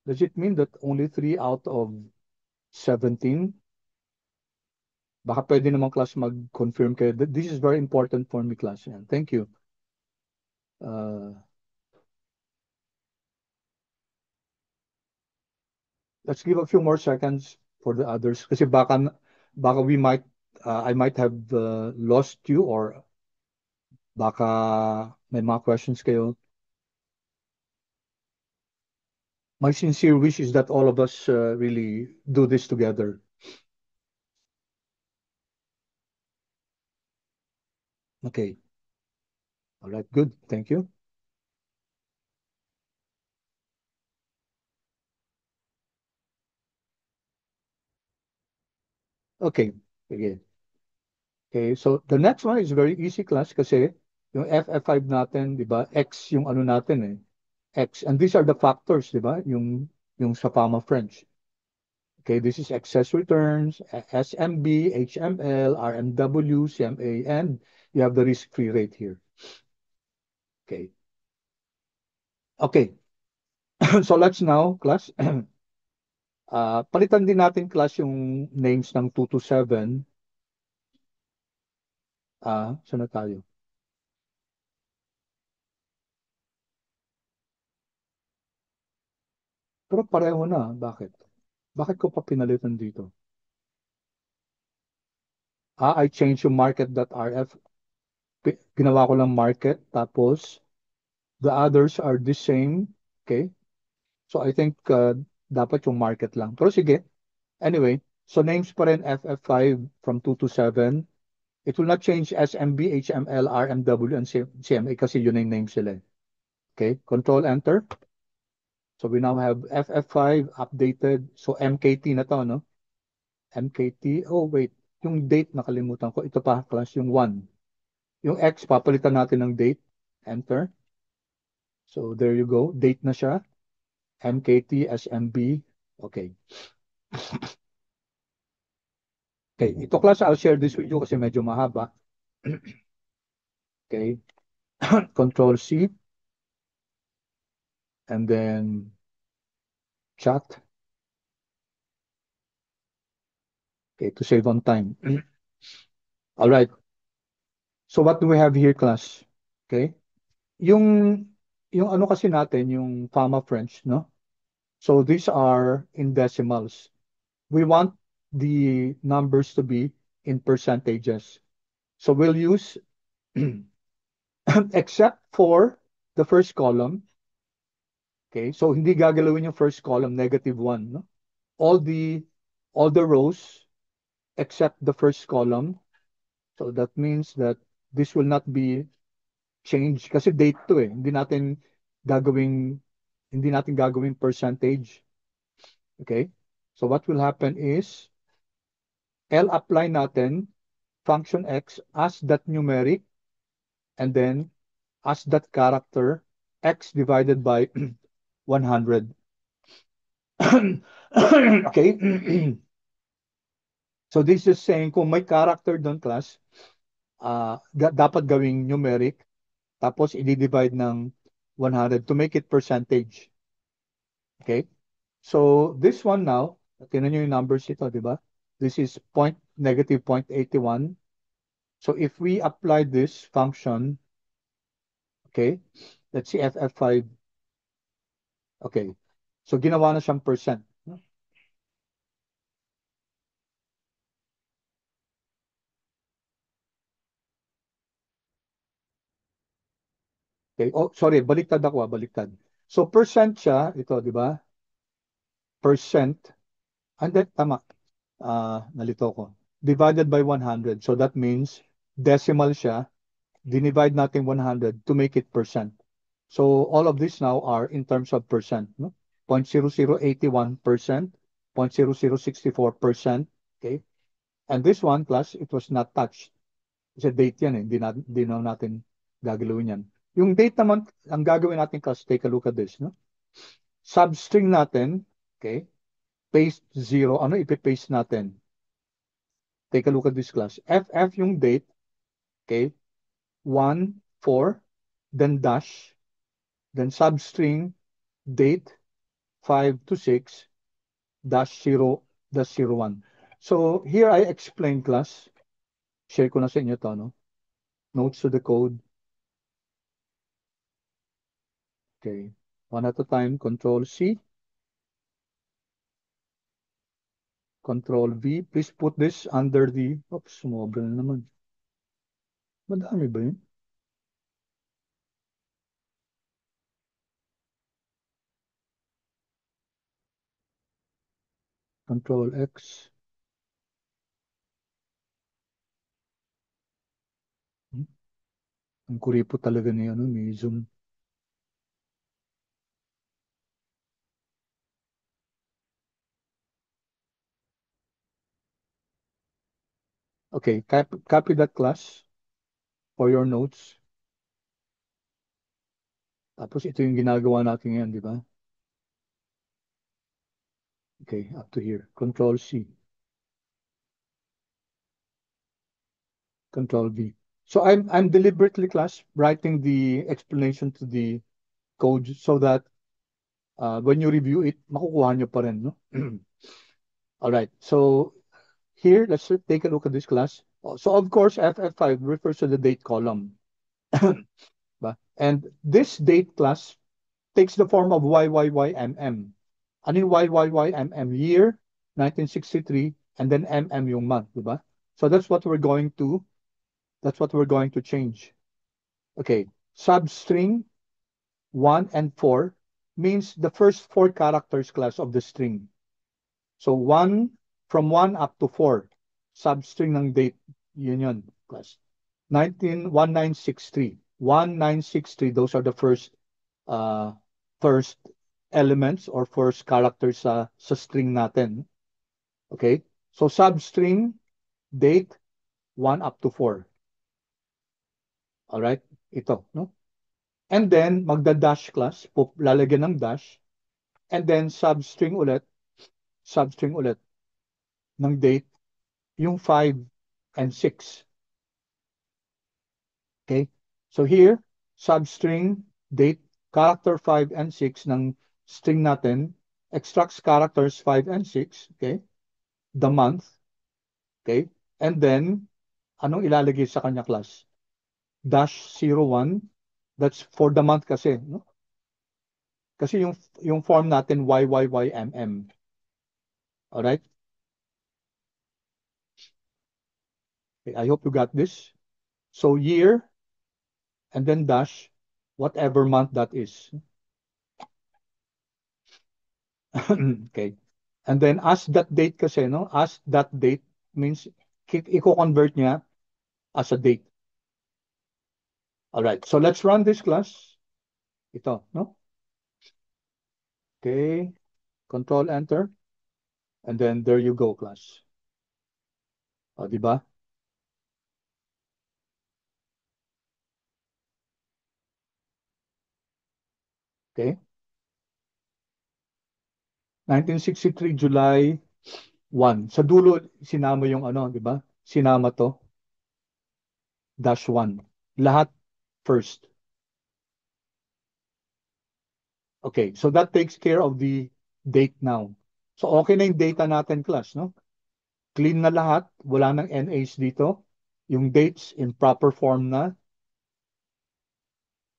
Does it mean that only 3 out of 17? Baka pwede naman, class, mag-confirm kayo. This is very important for me, class. Yan. Thank you. Uh, let's give a few more seconds for the others. Kasi baka I might have lost you, or baka may mga questions kayo. My sincere wish is that all of us really do this together. Okay. All right. Good. Thank you. Okay. Sige. Okay. So the next one is very easy, class, kasi yung FF5 natin, di ba? X yung ano natin eh. X. And these are the factors, di ba? Yung sa PAMA French. Okay. This is excess returns, SMB, HML, RMW, CMA, and you have the risk-free rate here. Okay. Okay. So let's now, class, palitan din natin, class, yung names ng 2 to 7. Saan na tayo? Pero pareho na. Bakit? Bakit ko pa pinalitan dito? I changed yung market.rf. Ginawa ko lang market. Tapos, the others are the same. Okay? So, I think dapat yung market lang. Pero sige. Anyway, so names pa rin FF5 from 2 to 7. It will not change SMB, HML, RMW, and CMA kasi yun yung name sila. Okay? Control Enter. So, we now have FF5 updated. So, MKT na to, no? MKT. Oh, wait. Yung date, nakalimutan ko. Ito pa, class, yung 1. Yung X, papalitan natin ng date. Enter. So, there you go. Date na siya. MKT, SMB. Okay. Okay. Ito, class, I'll share this with you kasi medyo mahaba. Okay. Control C. And then chat. Okay, to save on time. All right. So, what do we have here, class? Okay. Yung, yung ano kasi natin, yung Fama French, no? So these are in decimals. We want the numbers to be in percentages. So we'll use except for the first column. Okay, so hindi gagalawin yung first column, -1, no? All the all the rows except the first column. So that means that this will not be changed kasi date to eh. Gagawing hindi natin gagawing percentage. Okay? So what will happen is L apply natin function x as that numeric and then as that character x divided by 100. Okay? So this is saying kung may character doon class, dapat gawing numeric tapos i-divide ng 100 to make it percentage. Okay? So this one now, tingnan nyo yung numbers ito, di ba? This is -0.81. So if we apply this function, okay, let's see FF5. Okay. So ginawa na siyang percent. Okay. Oh, sorry, baliktad ako, baliktad. So percent siya, ito, di ba? Percent. And then, tama. Nalito ko. Divided by 100. So that means decimal siya. Dinivide natin 100 to make it percent. So all of these now are in terms of percent. No? 0.0081%, 0.0064%. Okay. And this one, class, it was not touched. Kasi date yan eh. Hindi na natin gagawin yan. Yung date naman, ang gagawin natin, class, take a look at this. No? Substring natin, okay, paste 0. Ano ipipaste natin? Take a look at this, class. FF yung date, okay, 1, 4, then dash, then substring date 5 to 6, dash 0, dash 01. So here I explain, class. Share ko na sa inyo to, no? Notes to the code. Okay. One at a time. Control C. Control V. Please put this under the... Oops, sumobra na naman. Madami ba yun? Control X. Ang kuripot talaga ni ano, ni Zoom. Okay, copy that, class for your notes. Tapos ito yung ginagawa natin ngayon, di ba? Okay, up to here. Control C. Control V. So I'm deliberately, class, writing the explanation to the code so that when you review it, makukuha nyo pa rin, no? All right. So here, let's take a look at this, class. So of course, FF5 refers to the date column. And this date, class, takes the form of YYYMM. Ano yung YYYMM? Year, 1963, and then MM yung month, diba? So that's what we're going to change. Okay, substring 1 and 4 means the first 4 characters, class, of the string. So from 1 up to 4, substring ng date, yun, class. 1963. 1963, those are the first elements or first characters sa string natin. Okay? So substring date 1 up to 4. All right? Ito, no? And then magda-dash, class, lalagyan ng dash, and then substring ulit ng date yung 5 and 6. Okay? So here, substring date character 5 and 6 ng string natin extracts characters 5 and 6, okay? The month, okay? And then anong ilalagay sa kanya, class? -01, that's for the month kasi, no? Kasi yung form natin YYYMM. Alright? Okay, I hope you got this. So year and then dash whatever month that is. Okay. And then as that date kasi, no? As that date means i-convert niya as a date. Alright. So let's run this class. Ito, no? Okay. Control Enter. And then there you go, class. O, di ba? Okay. 1963 July 1. Sa dulo, sinama yung ano, di ba? Sinama to, dash 1. Lahat first. Okay, so that takes care of the date now. So okay na yung data natin, class, no? Clean na lahat, wala nang NAs dito. Yung dates in proper form na.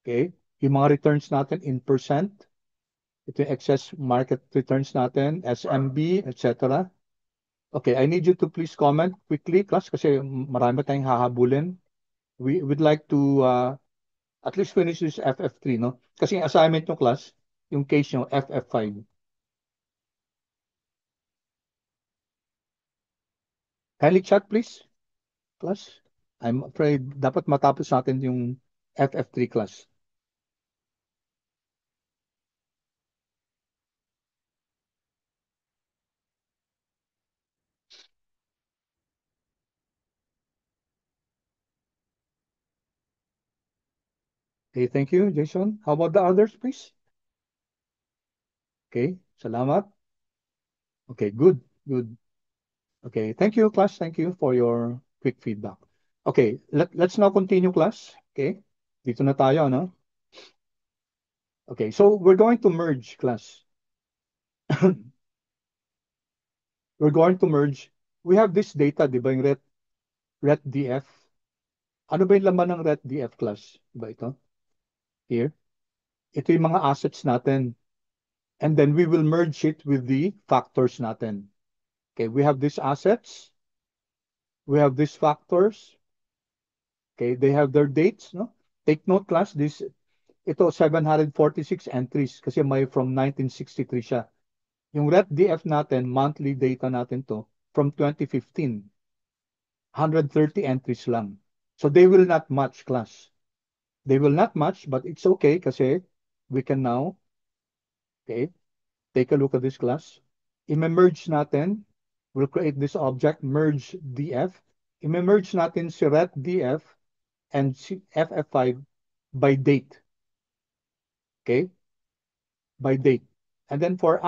Okay? Yung mga returns natin in percent. Ito yung excess market returns natin, SMB, etc. Okay, I need you to please comment quickly, class, kasi marami tayong hahabulin. We would like to at least finish this FF3, no? Kasi yung assignment nyo, class, yung case nyo, FF5. Kindly chat, please, class. I'm afraid dapat matapos natin yung FF3 class. Okay, thank you, Jason. How about the others, please? Okay, salamat. Okay, good, good. Okay, thank you, class. Thank you for your quick feedback. Okay, let's now continue, class. Okay, dito na tayo, no? Okay, so we're going to merge, class. We're going to merge. We have this data, di ba, yung RET-DF. Ano ba yung laman ng RET-DF, class? Di ba ito? Here. Ito yung mga assets natin. And then we will merge it with the factors natin. Okay, we have these assets. We have these factors. Okay, they have their dates, no? Take note, class, ito 746 entries kasi may from 1963 siya. Yung RET-DF natin, monthly data natin to, from 2015, 130 entries lang. So they will not match, class. They will not match, but it's okay kasi we can now, okay, take a look at this, class. I-merge natin, we'll create this object, merge DF. I-merge natin si RET-DF and si FF5 by date. Okay? By date. And then for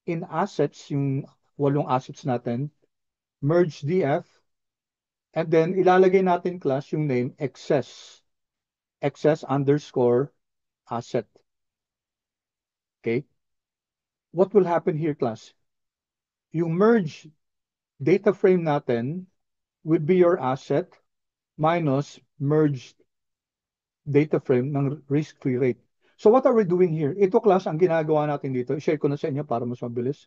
in assets, yung 8 assets natin, merge DF, and then ilalagay natin, class, yung name excess underscore asset. Okay? What will happen here, class? Yung merge data frame natin would be your asset minus merged data frame ng risk-free rate. So what are we doing here? Ito, class, ang ginagawa natin dito. I-share ko na sa inyo para mas mabilis.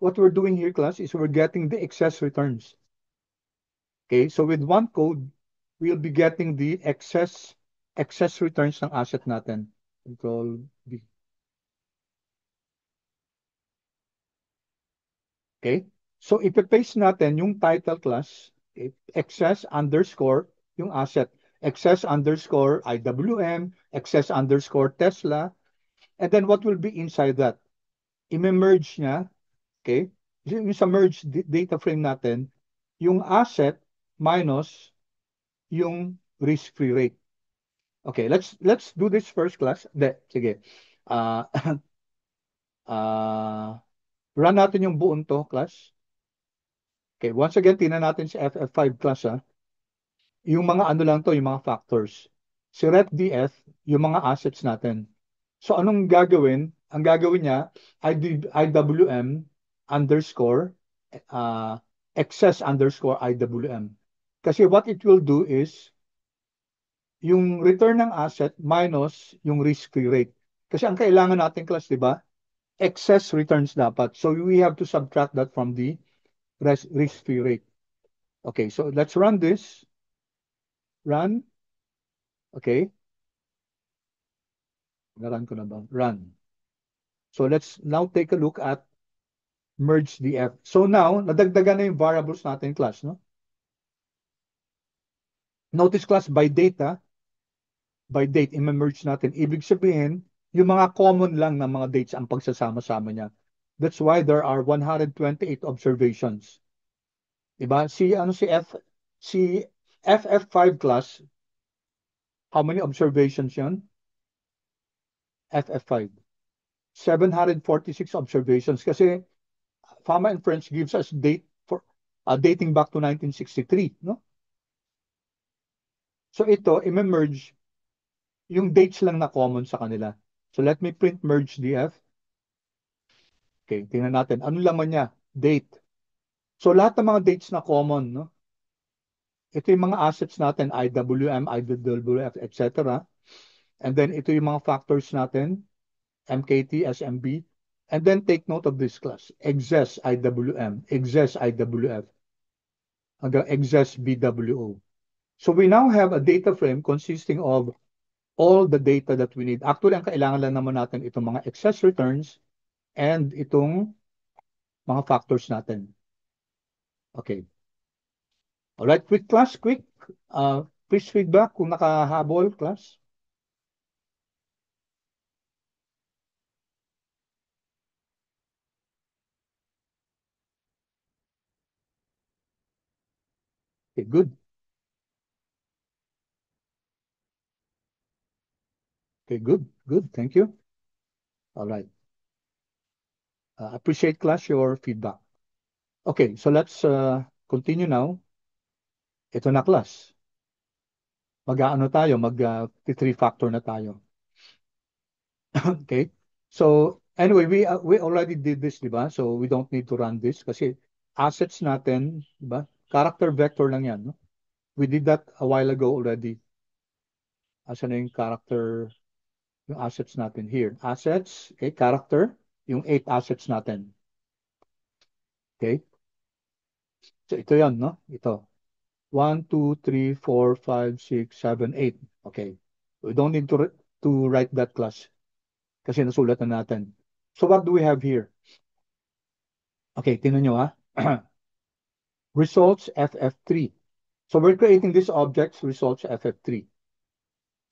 What we're doing here, class, is we're getting the excess returns. Okay, so with one code, we'll be getting the excess returns ng asset natin. Control B. Okay, so ipe-paste natin yung title, class, okay, excess underscore yung asset. Excess underscore IWM, excess underscore Tesla, and then what will be inside that? I-merge niya, okay? Yung sa merge data frame natin, yung asset minus yung risk-free rate. Okay, let's do this first, class. Sige. Uh, run natin yung buon to, class. Okay, once again, tingnan natin si FF5, class, ha. Yung mga ano lang to, yung mga factors. Si RET-DF, yung mga assets natin. So anong gagawin? Ang gagawin niya, IWM underscore excess underscore IWM. Kasi what it will do is yung return ng asset minus yung risk-free rate. Kasi ang kailangan natin class, di ba? Excess returns dapat. So we have to subtract that from the risk-free rate. Okay, so let's run this. Run. Okay, na-run ko na ba? Run. So let's now take a look at merge df. So now, nadagdagan na yung variables natin class, no? Notice class by date, i-merge natin. Ibig sabihin, yung mga common lang na mga dates ang pagsasama-sama niya. That's why there are 128 observations. Diba? Si FF5 class, how many observations yun? FF5. 746 observations kasi Fama and Friends gives us date for dating back to 1963, no? So ito, i-merge yung dates lang na common sa kanila. So let me print merge df. Okay, tingnan natin. Ano laman niya? Date. So lahat ng mga dates na common, no? Ito yung mga assets natin, IWM, IWF, etc. And then ito yung mga factors natin, MKT, SMB. And then take note of this class. Excess IWM, excess IWF, hanggang excess BWO. So we now have a data frame consisting of all the data that we need. Actually, ang kailangan lang naman natin itong mga excess returns and itong mga factors natin. Okay. Alright, quick class, quick. Please feedback kung nakahabol, class. Okay, good. Okay, good, good. Thank you. All right. Appreciate class your feedback. Okay, so let's continue now. Ito na class. Mag-aano tayo, mag-three factor na tayo. Okay? So, anyway, we already did this, di ba? So, we don't need to run this kasi assets natin, di ba? Character vector lang yan, no? We did that a while ago already. Asan na yung character, yung assets natin here? Assets, okay, character, yung 8 assets natin. Okay? So, ito yan, no? Ito. 1, 2, 3, 4, 5, 6, 7, 8. Okay. We don't need to write that class kasi nasulat na natin. So, what do we have here? Okay, tingnan nyo ha. Results FF3. So we're creating this objects results FF3.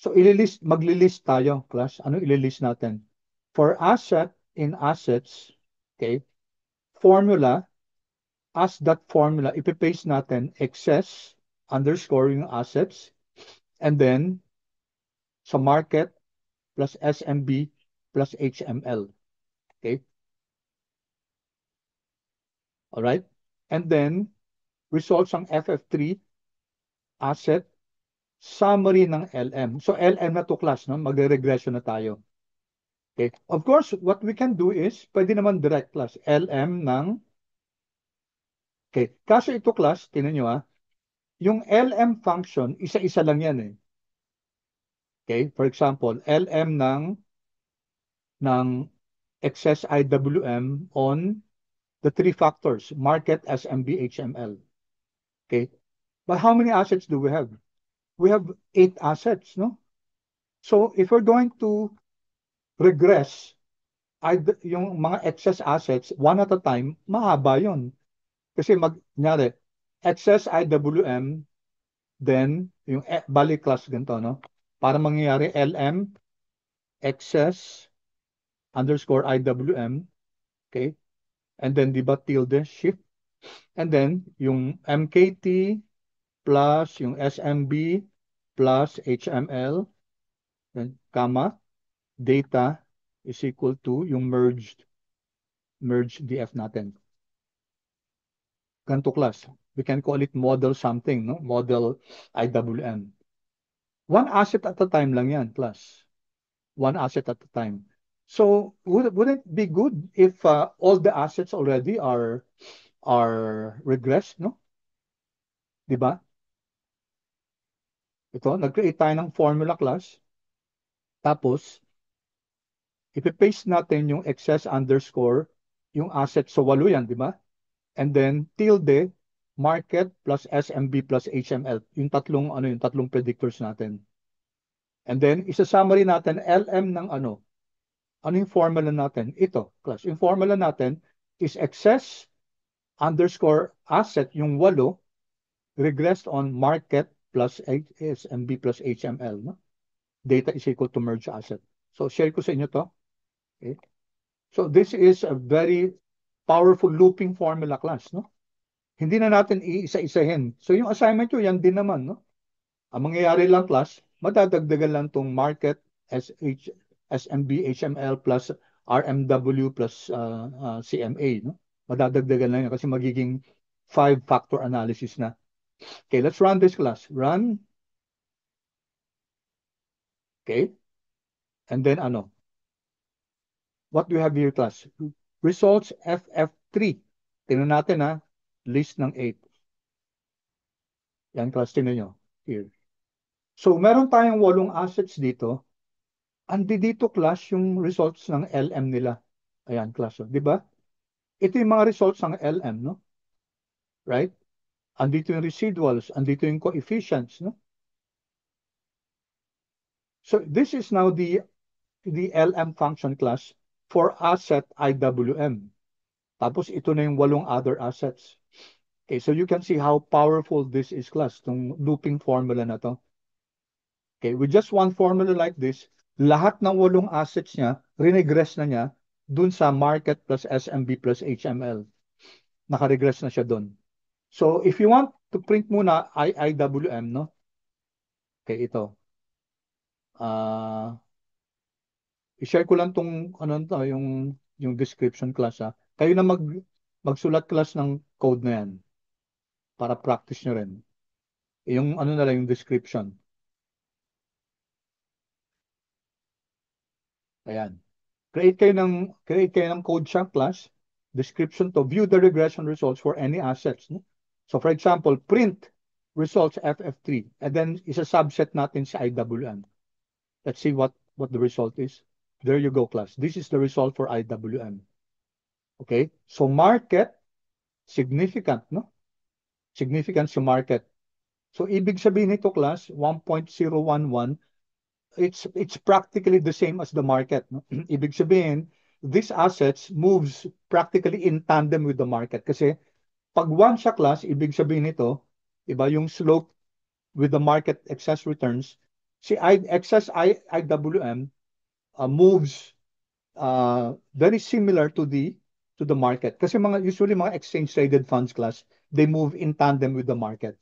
So maglilist tayo, class. Ano ililist natin? For asset in assets, okay, formula, as that formula, ipipaste natin excess underscore yung assets, and then sa market plus SMB plus HML. Okay? Alright? And then, results ng FF3, asset, summary ng LM. So LM na to class, no? Magre-regression na tayo. Okay. Of course, what we can do is, pwede naman direct class, LM ng, okay. Kaso ito class, tinan nyo yung LM function, isa-isa lang yan eh. Okay. For example, LM ng excess IWM on the three factors, market, SMB, HML. Okay. But how many assets do we have? We have 8 assets, no? So if we're going to regress yung mga excess assets one at a time, mahaba yon. Kasi nyari, excess IWM, then yung balik class ganito, no? Para mangyayari LM, excess, underscore IWM, okay? And then, di ba, tilde, shift. And then, yung MKT plus yung SMB plus HML, then, comma, data is equal to yung merge DF natin. Ganito class. We can call it model something, no? Model IWM. One asset at a time lang yan, class. One asset at a time. So wouldn't it be good if all the assets already are regressed, no? 'Di ba? Ito, nag-create tayo ng formula class. Tapos ipipaste natin yung excess underscore, yung asset sa 8 yan, di ba? And then tilde, market plus SMB plus HML. Yung tatlong predictors natin. And then, isa-summary natin LM ng ano? Ano yung formula natin? Ito, class. Yung formula natin is excess underscore asset, yung 8, regressed on market plus SMB plus HML. No? Data is equal to merge asset. So, share ko sa inyo to. Okay. So, this is a very powerful looping formula class. No? Hindi na natin iisa-isahin. So, yung assignment nyo, yan din naman. No? Ang mangyayari lang class, madadagdagan lang tong market SH, SMB, HML plus RMW plus CMA. No? Madadagdagan lang yan kasi magiging 5-factor analysis na. Okay, let's run this class. Run. Okay. And then ano? What do we have here class? Results FF3. Tingnan natin ha. List ng 8. Yan class, tingnan nyo. Here. So, meron tayong 8 assets dito. Andi dito class yung results ng LM nila. Ayan class, oh. Di ba? Ito yung mga results ng LM, no? Right? Andito yung residuals, andito yung coefficients, no? So this is now the LM function class for asset IWM. Tapos ito na yung 8 other assets. Okay, so you can see how powerful this is class, itong looping formula na to. Okay, with just one formula like this, lahat ng 8 assets niya, regress na niya dun sa market plus SMB plus HML. Nakaregress na siya dun. So, if you want to print muna IWM, no? Okay, ito. I-share ko lang tong ano to, yung description class ha. Kayo na magsulat class ng code na yan para practice nyo rin. Yung ano na lang yung description. Ayan. Create kayo ng code siya class. Description to view the regression results for any assets. No? So for example, print results FF3 and then isa subset natin sa IWM. Let's see what the result is. There you go, class. This is the result for IWM. Okay? So market, significant, no? Significant sa market. So ibig sabihin nito, class, 1.011, it's practically the same as the market. No? Ibig sabihin, these assets moves practically in tandem with the market. Kasi pag 1 siya, class, ibig sabihin nito, iba yung slope with the market excess returns, si excess IWM moves very similar to the market. Kasi usually mga exchange traded funds class, they move in tandem with the market.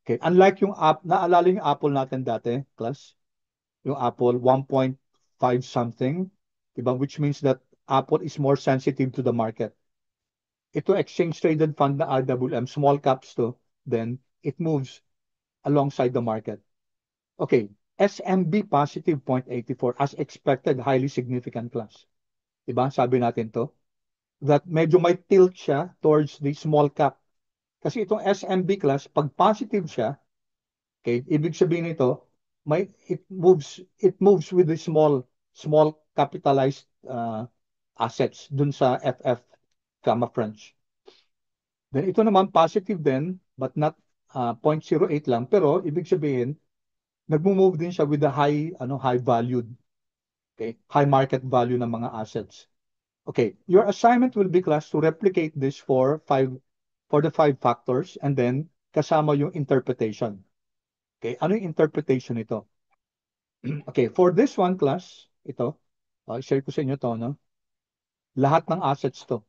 Okay, unlike yung naalala yung Apple natin dati, class, yung Apple 1.5 something, diba? Which means that Apple is more sensitive to the market. Ito exchange traded fund na RWM, small caps to, then it moves alongside the market. Okay, SMB positive 0.84 as expected, highly significant class. Diba? Sabi natin to. That medyo may tilt siya towards the small cap. Kasi itong SMB class, pag positive siya, okay, ibig sabihin nito, it moves with the small capitalized assets dun sa FF gamma French. Then ito naman positive din, but not 0.08 lang, pero ibig sabihin, nagmo-move din siya with the high valued, okay, high market value ng mga assets. Okay, your assignment will be class to replicate this for the 5 factors and then kasama yung interpretation. Okay, ano yung interpretation nito? Okay, for this one class, ito, share ko sa inyo to, no? Lahat ng assets to.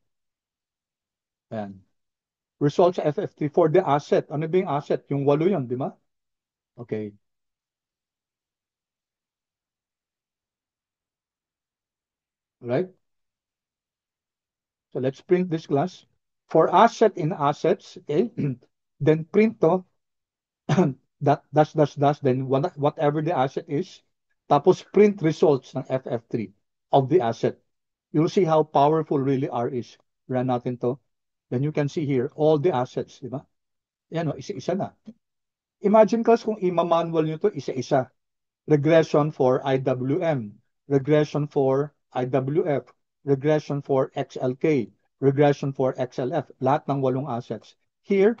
Ayan. Results FF3 for the asset. Ano ba yung asset? Yung 8 yun, di ba? Okay. Right? So let's print this class. For asset in assets, okay, then print to that dash, then whatever the asset is, tapos print results ng FF3 of the asset. You'll see how powerful really R is. Run natin to. Then you can see here all the assets, di ba? Yan o, isa-isa na. Imagine class kung ima-manual nyo to isa-isa. Regression for IWM, regression for IWF, regression for XLK, regression for XLF, lahat ng 8 assets. Here,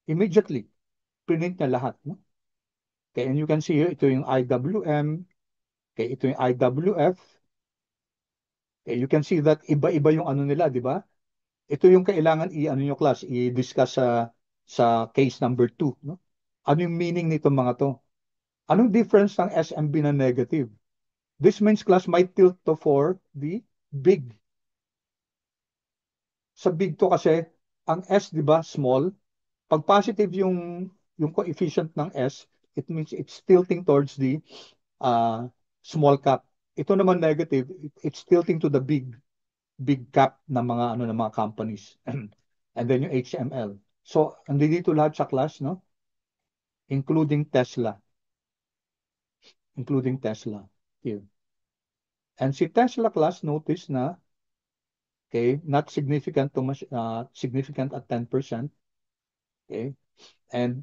immediately, print niya lahat. No? Okay, and you can see here, ito yung IWM, okay, ito yung IWF. Okay, you can see that iba-iba yung ano nila, di ba? Ito yung kailangan i-ano nyo class, i-discuss sa case number 2. No? Ano yung meaning nito mga to? Anong difference ng SMB na negative? This means class might tilt to for the big. Sa big to kasi, ang S, di ba, small. Pag positive yung coefficient ng S, it means it's tilting towards the uh, small cap. Ito naman negative, it's tilting to the big cap ng mga ano ng mga companies. And then yung HML. So, andito lahat sa class, no? Including Tesla. Including Tesla here. And si Tesla class, notice na, okay, not significant to much, significant at 10%. Okay. And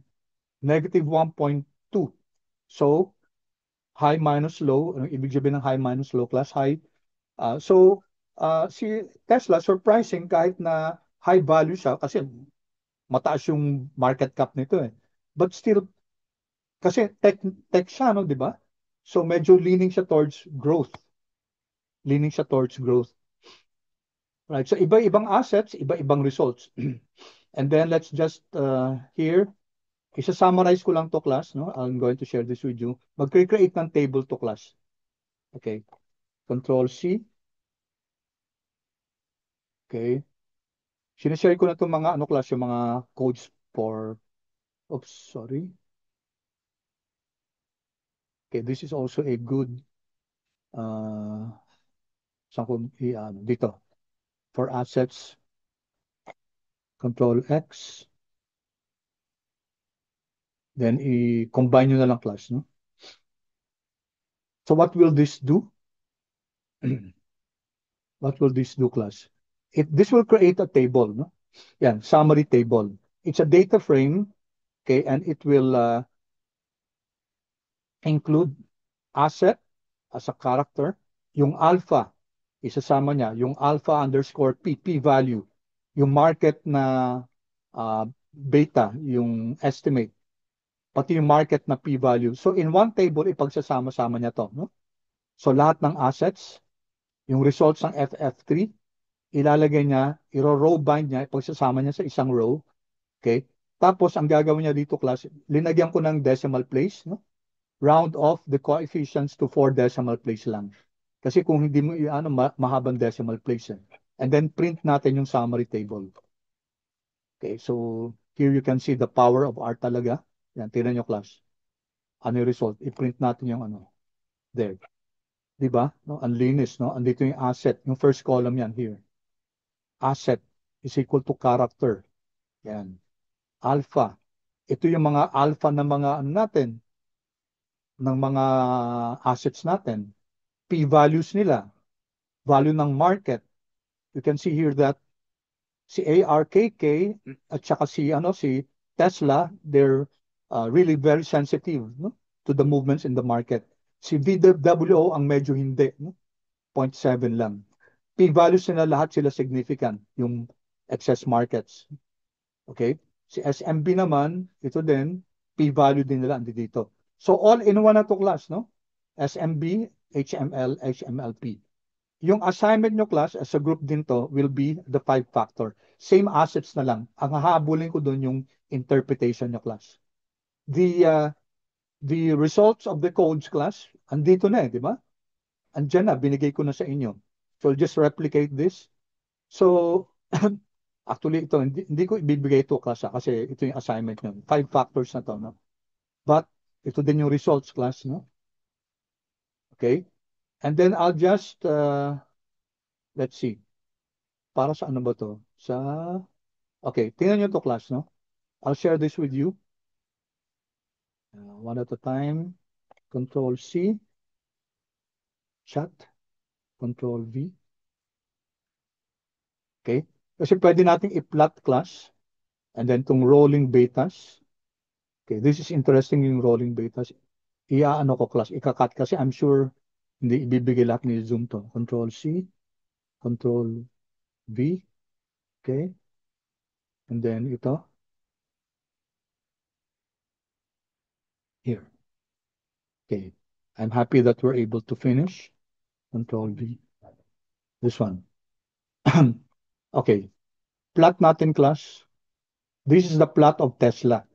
negative 1.2. So, high minus low, anong ibig sabihin ng high minus low class? High. Si Tesla, surprising kahit na high value siya kasi mataas yung market cap nito eh. But still, kasi tech siya, no, di ba? So medyo leaning siya towards growth. Leaning siya towards growth. Right? So iba-ibang assets, iba-ibang results. And then let's just here, isa-summarize ko lang to class, no? I'm going to share this with you. Mag-create ng table to class. Okay. Control C. Okay. Sinishare ko na itong mga ano class, yung mga codes for, oops, sorry. Okay, this is also a good, saan ko, dito. For assets, Control X. Then, i-combine nyo na lang class, no? So, what will this do? What will this do, class? This will create a table, no? Yan, summary table. It's a data frame, okay, and it will include asset as a character, yung alpha, isasama niya, yung alpha underscore P value, yung market na beta, yung estimate, pati yung market na P value. So in one table, ipagsasama-sama niya to. No? So lahat ng assets, yung results ng FF3, ilalagay niya, iro-row bind niya, ipagsasama niya sa isang row. Okay? Tapos ang gagawin niya dito class, linagyan ko ng decimal place, no? Round off the coefficients to 4 decimal place lang. Kasi kung hindi mo ano mahabang decimal place eh. And then print natin yung summary table. Okay, so here you can see the power of R talaga. Yan, tingnan nyo class. Ano yung result? I-print natin yung ano. There. Di ba? No, ang linis, no? Andito yung asset. Yung first column yan here. Asset is equal to character. Yan. Alpha. Ito yung mga alpha ng mga ano natin, ng mga assets natin. P-values nila. Value ng market. You can see here that si ARKK at saka si Tesla, they're really very sensitive, no, to the movements in the market. Si VWO ang medyo hindi, no? 0.7 lang. P-values nila lahat sila significant, yung excess markets. Okay? Si SMB naman, ito din, P-value din nila andi dito. So all in one na to class, no? SMB, HML, HMLP. Yung assignment nyo class as a group din to will be the 5-factor. Same assets na lang. Ang hahabulin ko doon yung interpretation nyo class. The results of the codes class, andito na eh, di ba? Andyan na, binigay ko na sa inyo. So I'll just replicate this. So, actually ito, hindi ko ibibigay ito class kasi ito yung assignment nyo. 5 factors na to, no? But, ito din yung results class, no? Okay? And then I'll just, let's see. Para sa ano ba to? Okay, tingnan nyo to class, no? I'll share this with you. One at a time. Control C. Chat. Control V. Okay? Kasi pwede nating i-plot class. And then itong rolling betas. Okay, this is interesting yung rolling betas. Iaano ko class. Ikakat kasi I'm sure Hindi ibibigay lahat ni Zoom to. Control C, Control V, okay? And then ito, here. Okay. I'm happy that we're able to finish. Control V. This one. Okay. Plot natin, class. This is the plot of Tesla.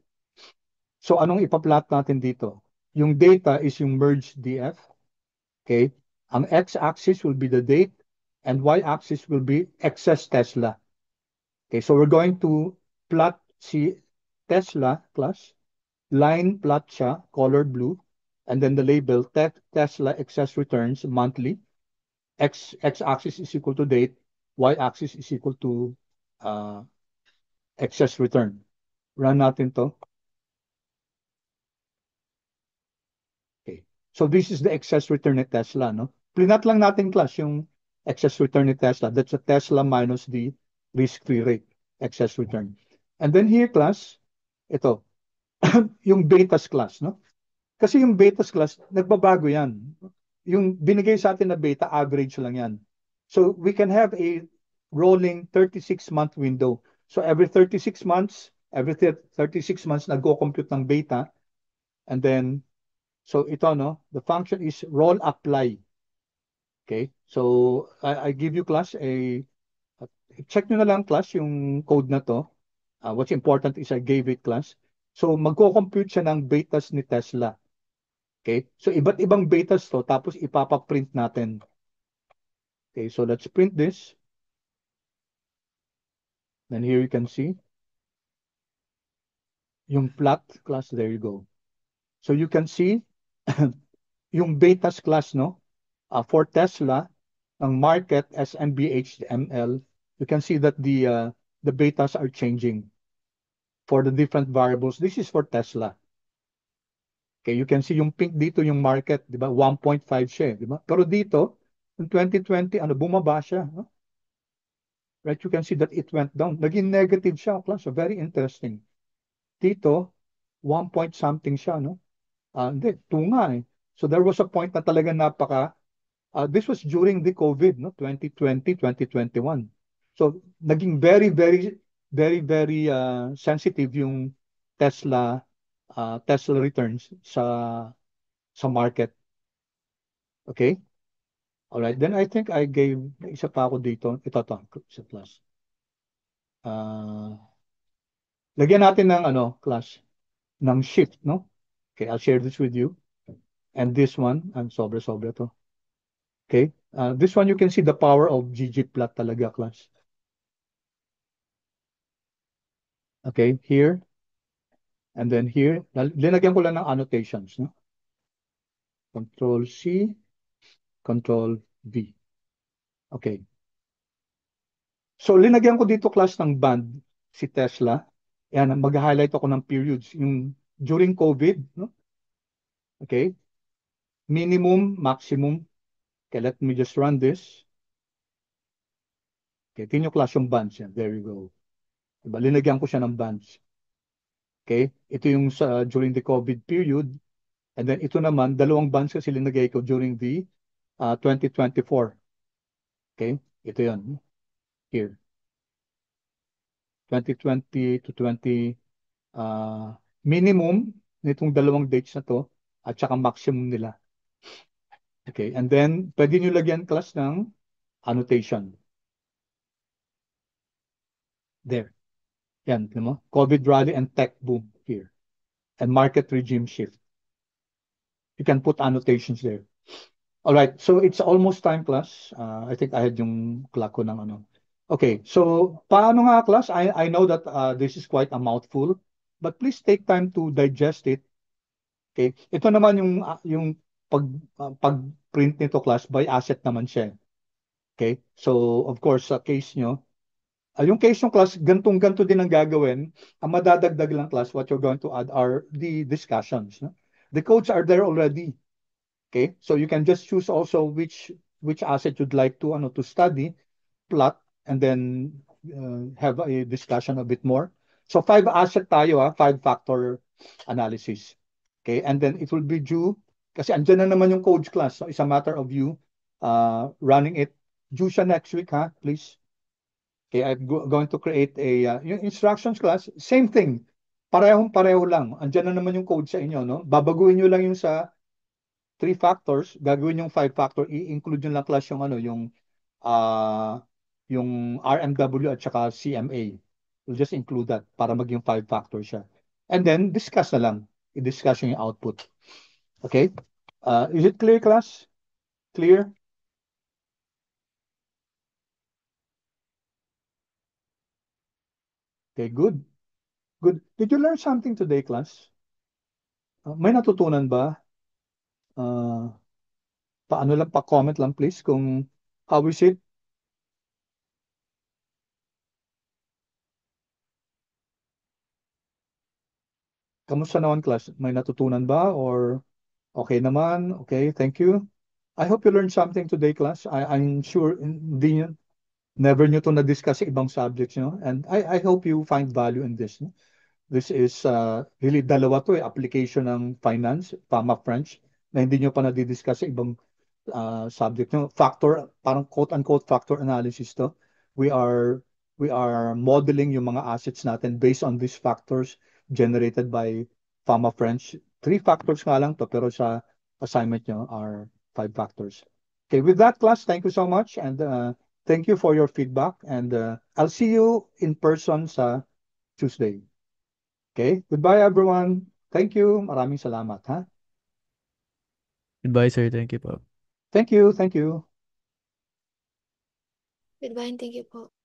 So anong ipa-plot natin dito? Yung data is yung merge DF. Okay? Ang x-axis will be the date and y-axis will be excess Tesla. Okay, so we're going to plot si Tesla class. Line plot siya, color blue. And then the label Tesla excess returns monthly. X-axis is equal to date. Y-axis is equal to uh, excess return. Run natin to. Okay. So this is the excess return ni Tesla, no? Plinat lang natin, class, yung excess return ni Tesla. That's a Tesla minus the risk-free rate, excess return. And then here, class, ito, yung betas class, no? Kasi yung betas class, nagbabago yan. Yung binigay sa atin na beta, average lang yan. So we can have a rolling 36-month window. So every 36 months, every 36 months, nagko-compute ng beta. And then, so ito, no? The function is roll apply. Okay? So I give you, class, check nyo na lang, class, yung code na to. What's important is I gave it, class. So magko-compute siya ng betas ni Tesla. Okay? So iba't ibang betas to, tapos ipapaprint natin. Okay, so let's print this. Then here you can see yung plot class. There you go. So you can see yung betas class, no? For Tesla, ang market SMBHML, you can see that the betas are changing for the different variables. This is for Tesla. Okay, you can see yung pink dito yung market, di ba? 1.5 siya, di ba? Pero dito, in 2020, ano, bumaba siya, no? Right, you can see that it went down. Naging negative siya, class. So very interesting. Dito, 1 point something siya, no? Hindi, 2 nga eh. So there was a point na talaga this was during the COVID, no? 2020, 2021. So naging very, very, very, very sensitive yung Tesla, Tesla returns sa market. Okay? All right. Then I think I gave, isa pa ako dito. Ito to, sa class. Lagyan natin ng ano, class, ng shift, no? Okay, I'll share this with you. And this one, sobra-sobra to. Okay? This one, you can see the power of ggplot talaga, class. Okay, here. And then here, linagyan ko lang ng annotations, no? Control C, Control V. Okay. So, linagyan ko dito, class, ng band, si Tesla. Yan, mag-highlight ako ng periods. Yung during COVID, no? Okay. Minimum, maximum. Okay, let me just run this. Okay, tingnan nyo, class, yung bands yan. There you go. Diba? Linagyan ko siya ng bands. Okay? Ito yung during the COVID period. And then ito naman, dalawang bands kasi linagay ko during the 2024. Okay? Ito yan. Here. 2020 to 20 minimum nitong dalawang dates na to at saka maximum nila. Okay? And then, pwede nyo lagyan, class, ng annotation. There. Yan. Tignan mo? COVID rally and tech boom here. And market regime shift. You can put annotations there. All right, so it's almost time, class. I think I had yung clock ko ng ano. Okay, so paano nga, class? I know that this is quite a mouthful, but please take time to digest it. Okay, ito naman yung pag-print nito, class, by asset naman siya. Okay, so of course sa case nyo, yung case ng class, gantong-ganto din ang gagawin. Ang madadagdag lang, class, what you're going to add are the discussions. No? The codes are there already. Okay, so you can just choose also which asset you'd like to study, plot, and then have a discussion a bit more. So 5 asset tayo, 5 factor analysis. Okay, and then it will be due Kasi andyan na naman yung coach class. So it's a matter of you running it. Due siya next week, ha? Please. Okay, going to create yung instructions class. Same thing. Parehong-pareho lang. Andyan na naman yung code sa inyo, no? Babaguhin nyo lang yung sa three factors. Gagawin yung five factor. I-include nyo lang class yung ano, uh, yung RMW at saka CMA. We'll just include that para maging five factor siya. And then, discuss na lang. I-discuss yung output. Okay? Is it clear, class? Clear? Okay, good. Good. Did you learn something today, class? May natutunan ba? Uh, paano lang, pa-comment lang please kung how is it? Kamusta naman, class? May natutunan ba? Or okay naman? Okay, thank you. I hope you learned something today, class. I'm sure hindi nyo, never nyo to na-discuss sa ibang subjects, no? And I hope you find value in this. No? This is really dalawa to application ng finance, Fama French, na hindi nyo pa na-discuss sa ibang subject nyo. Factor, parang quote-unquote factor analysis to. We are we are modeling yung mga assets natin based on these factors generated by Fama French. Three factors nga lang to, pero sa assignment nyo are five factors. Okay, with that, class, thank you so much and thank you for your feedback and I'll see you in person sa Tuesday. Okay, goodbye everyone. Thank you. Maraming salamat, ha? Goodbye, sir. Thank you po. Thank you. Thank you. Goodbye and thank you po.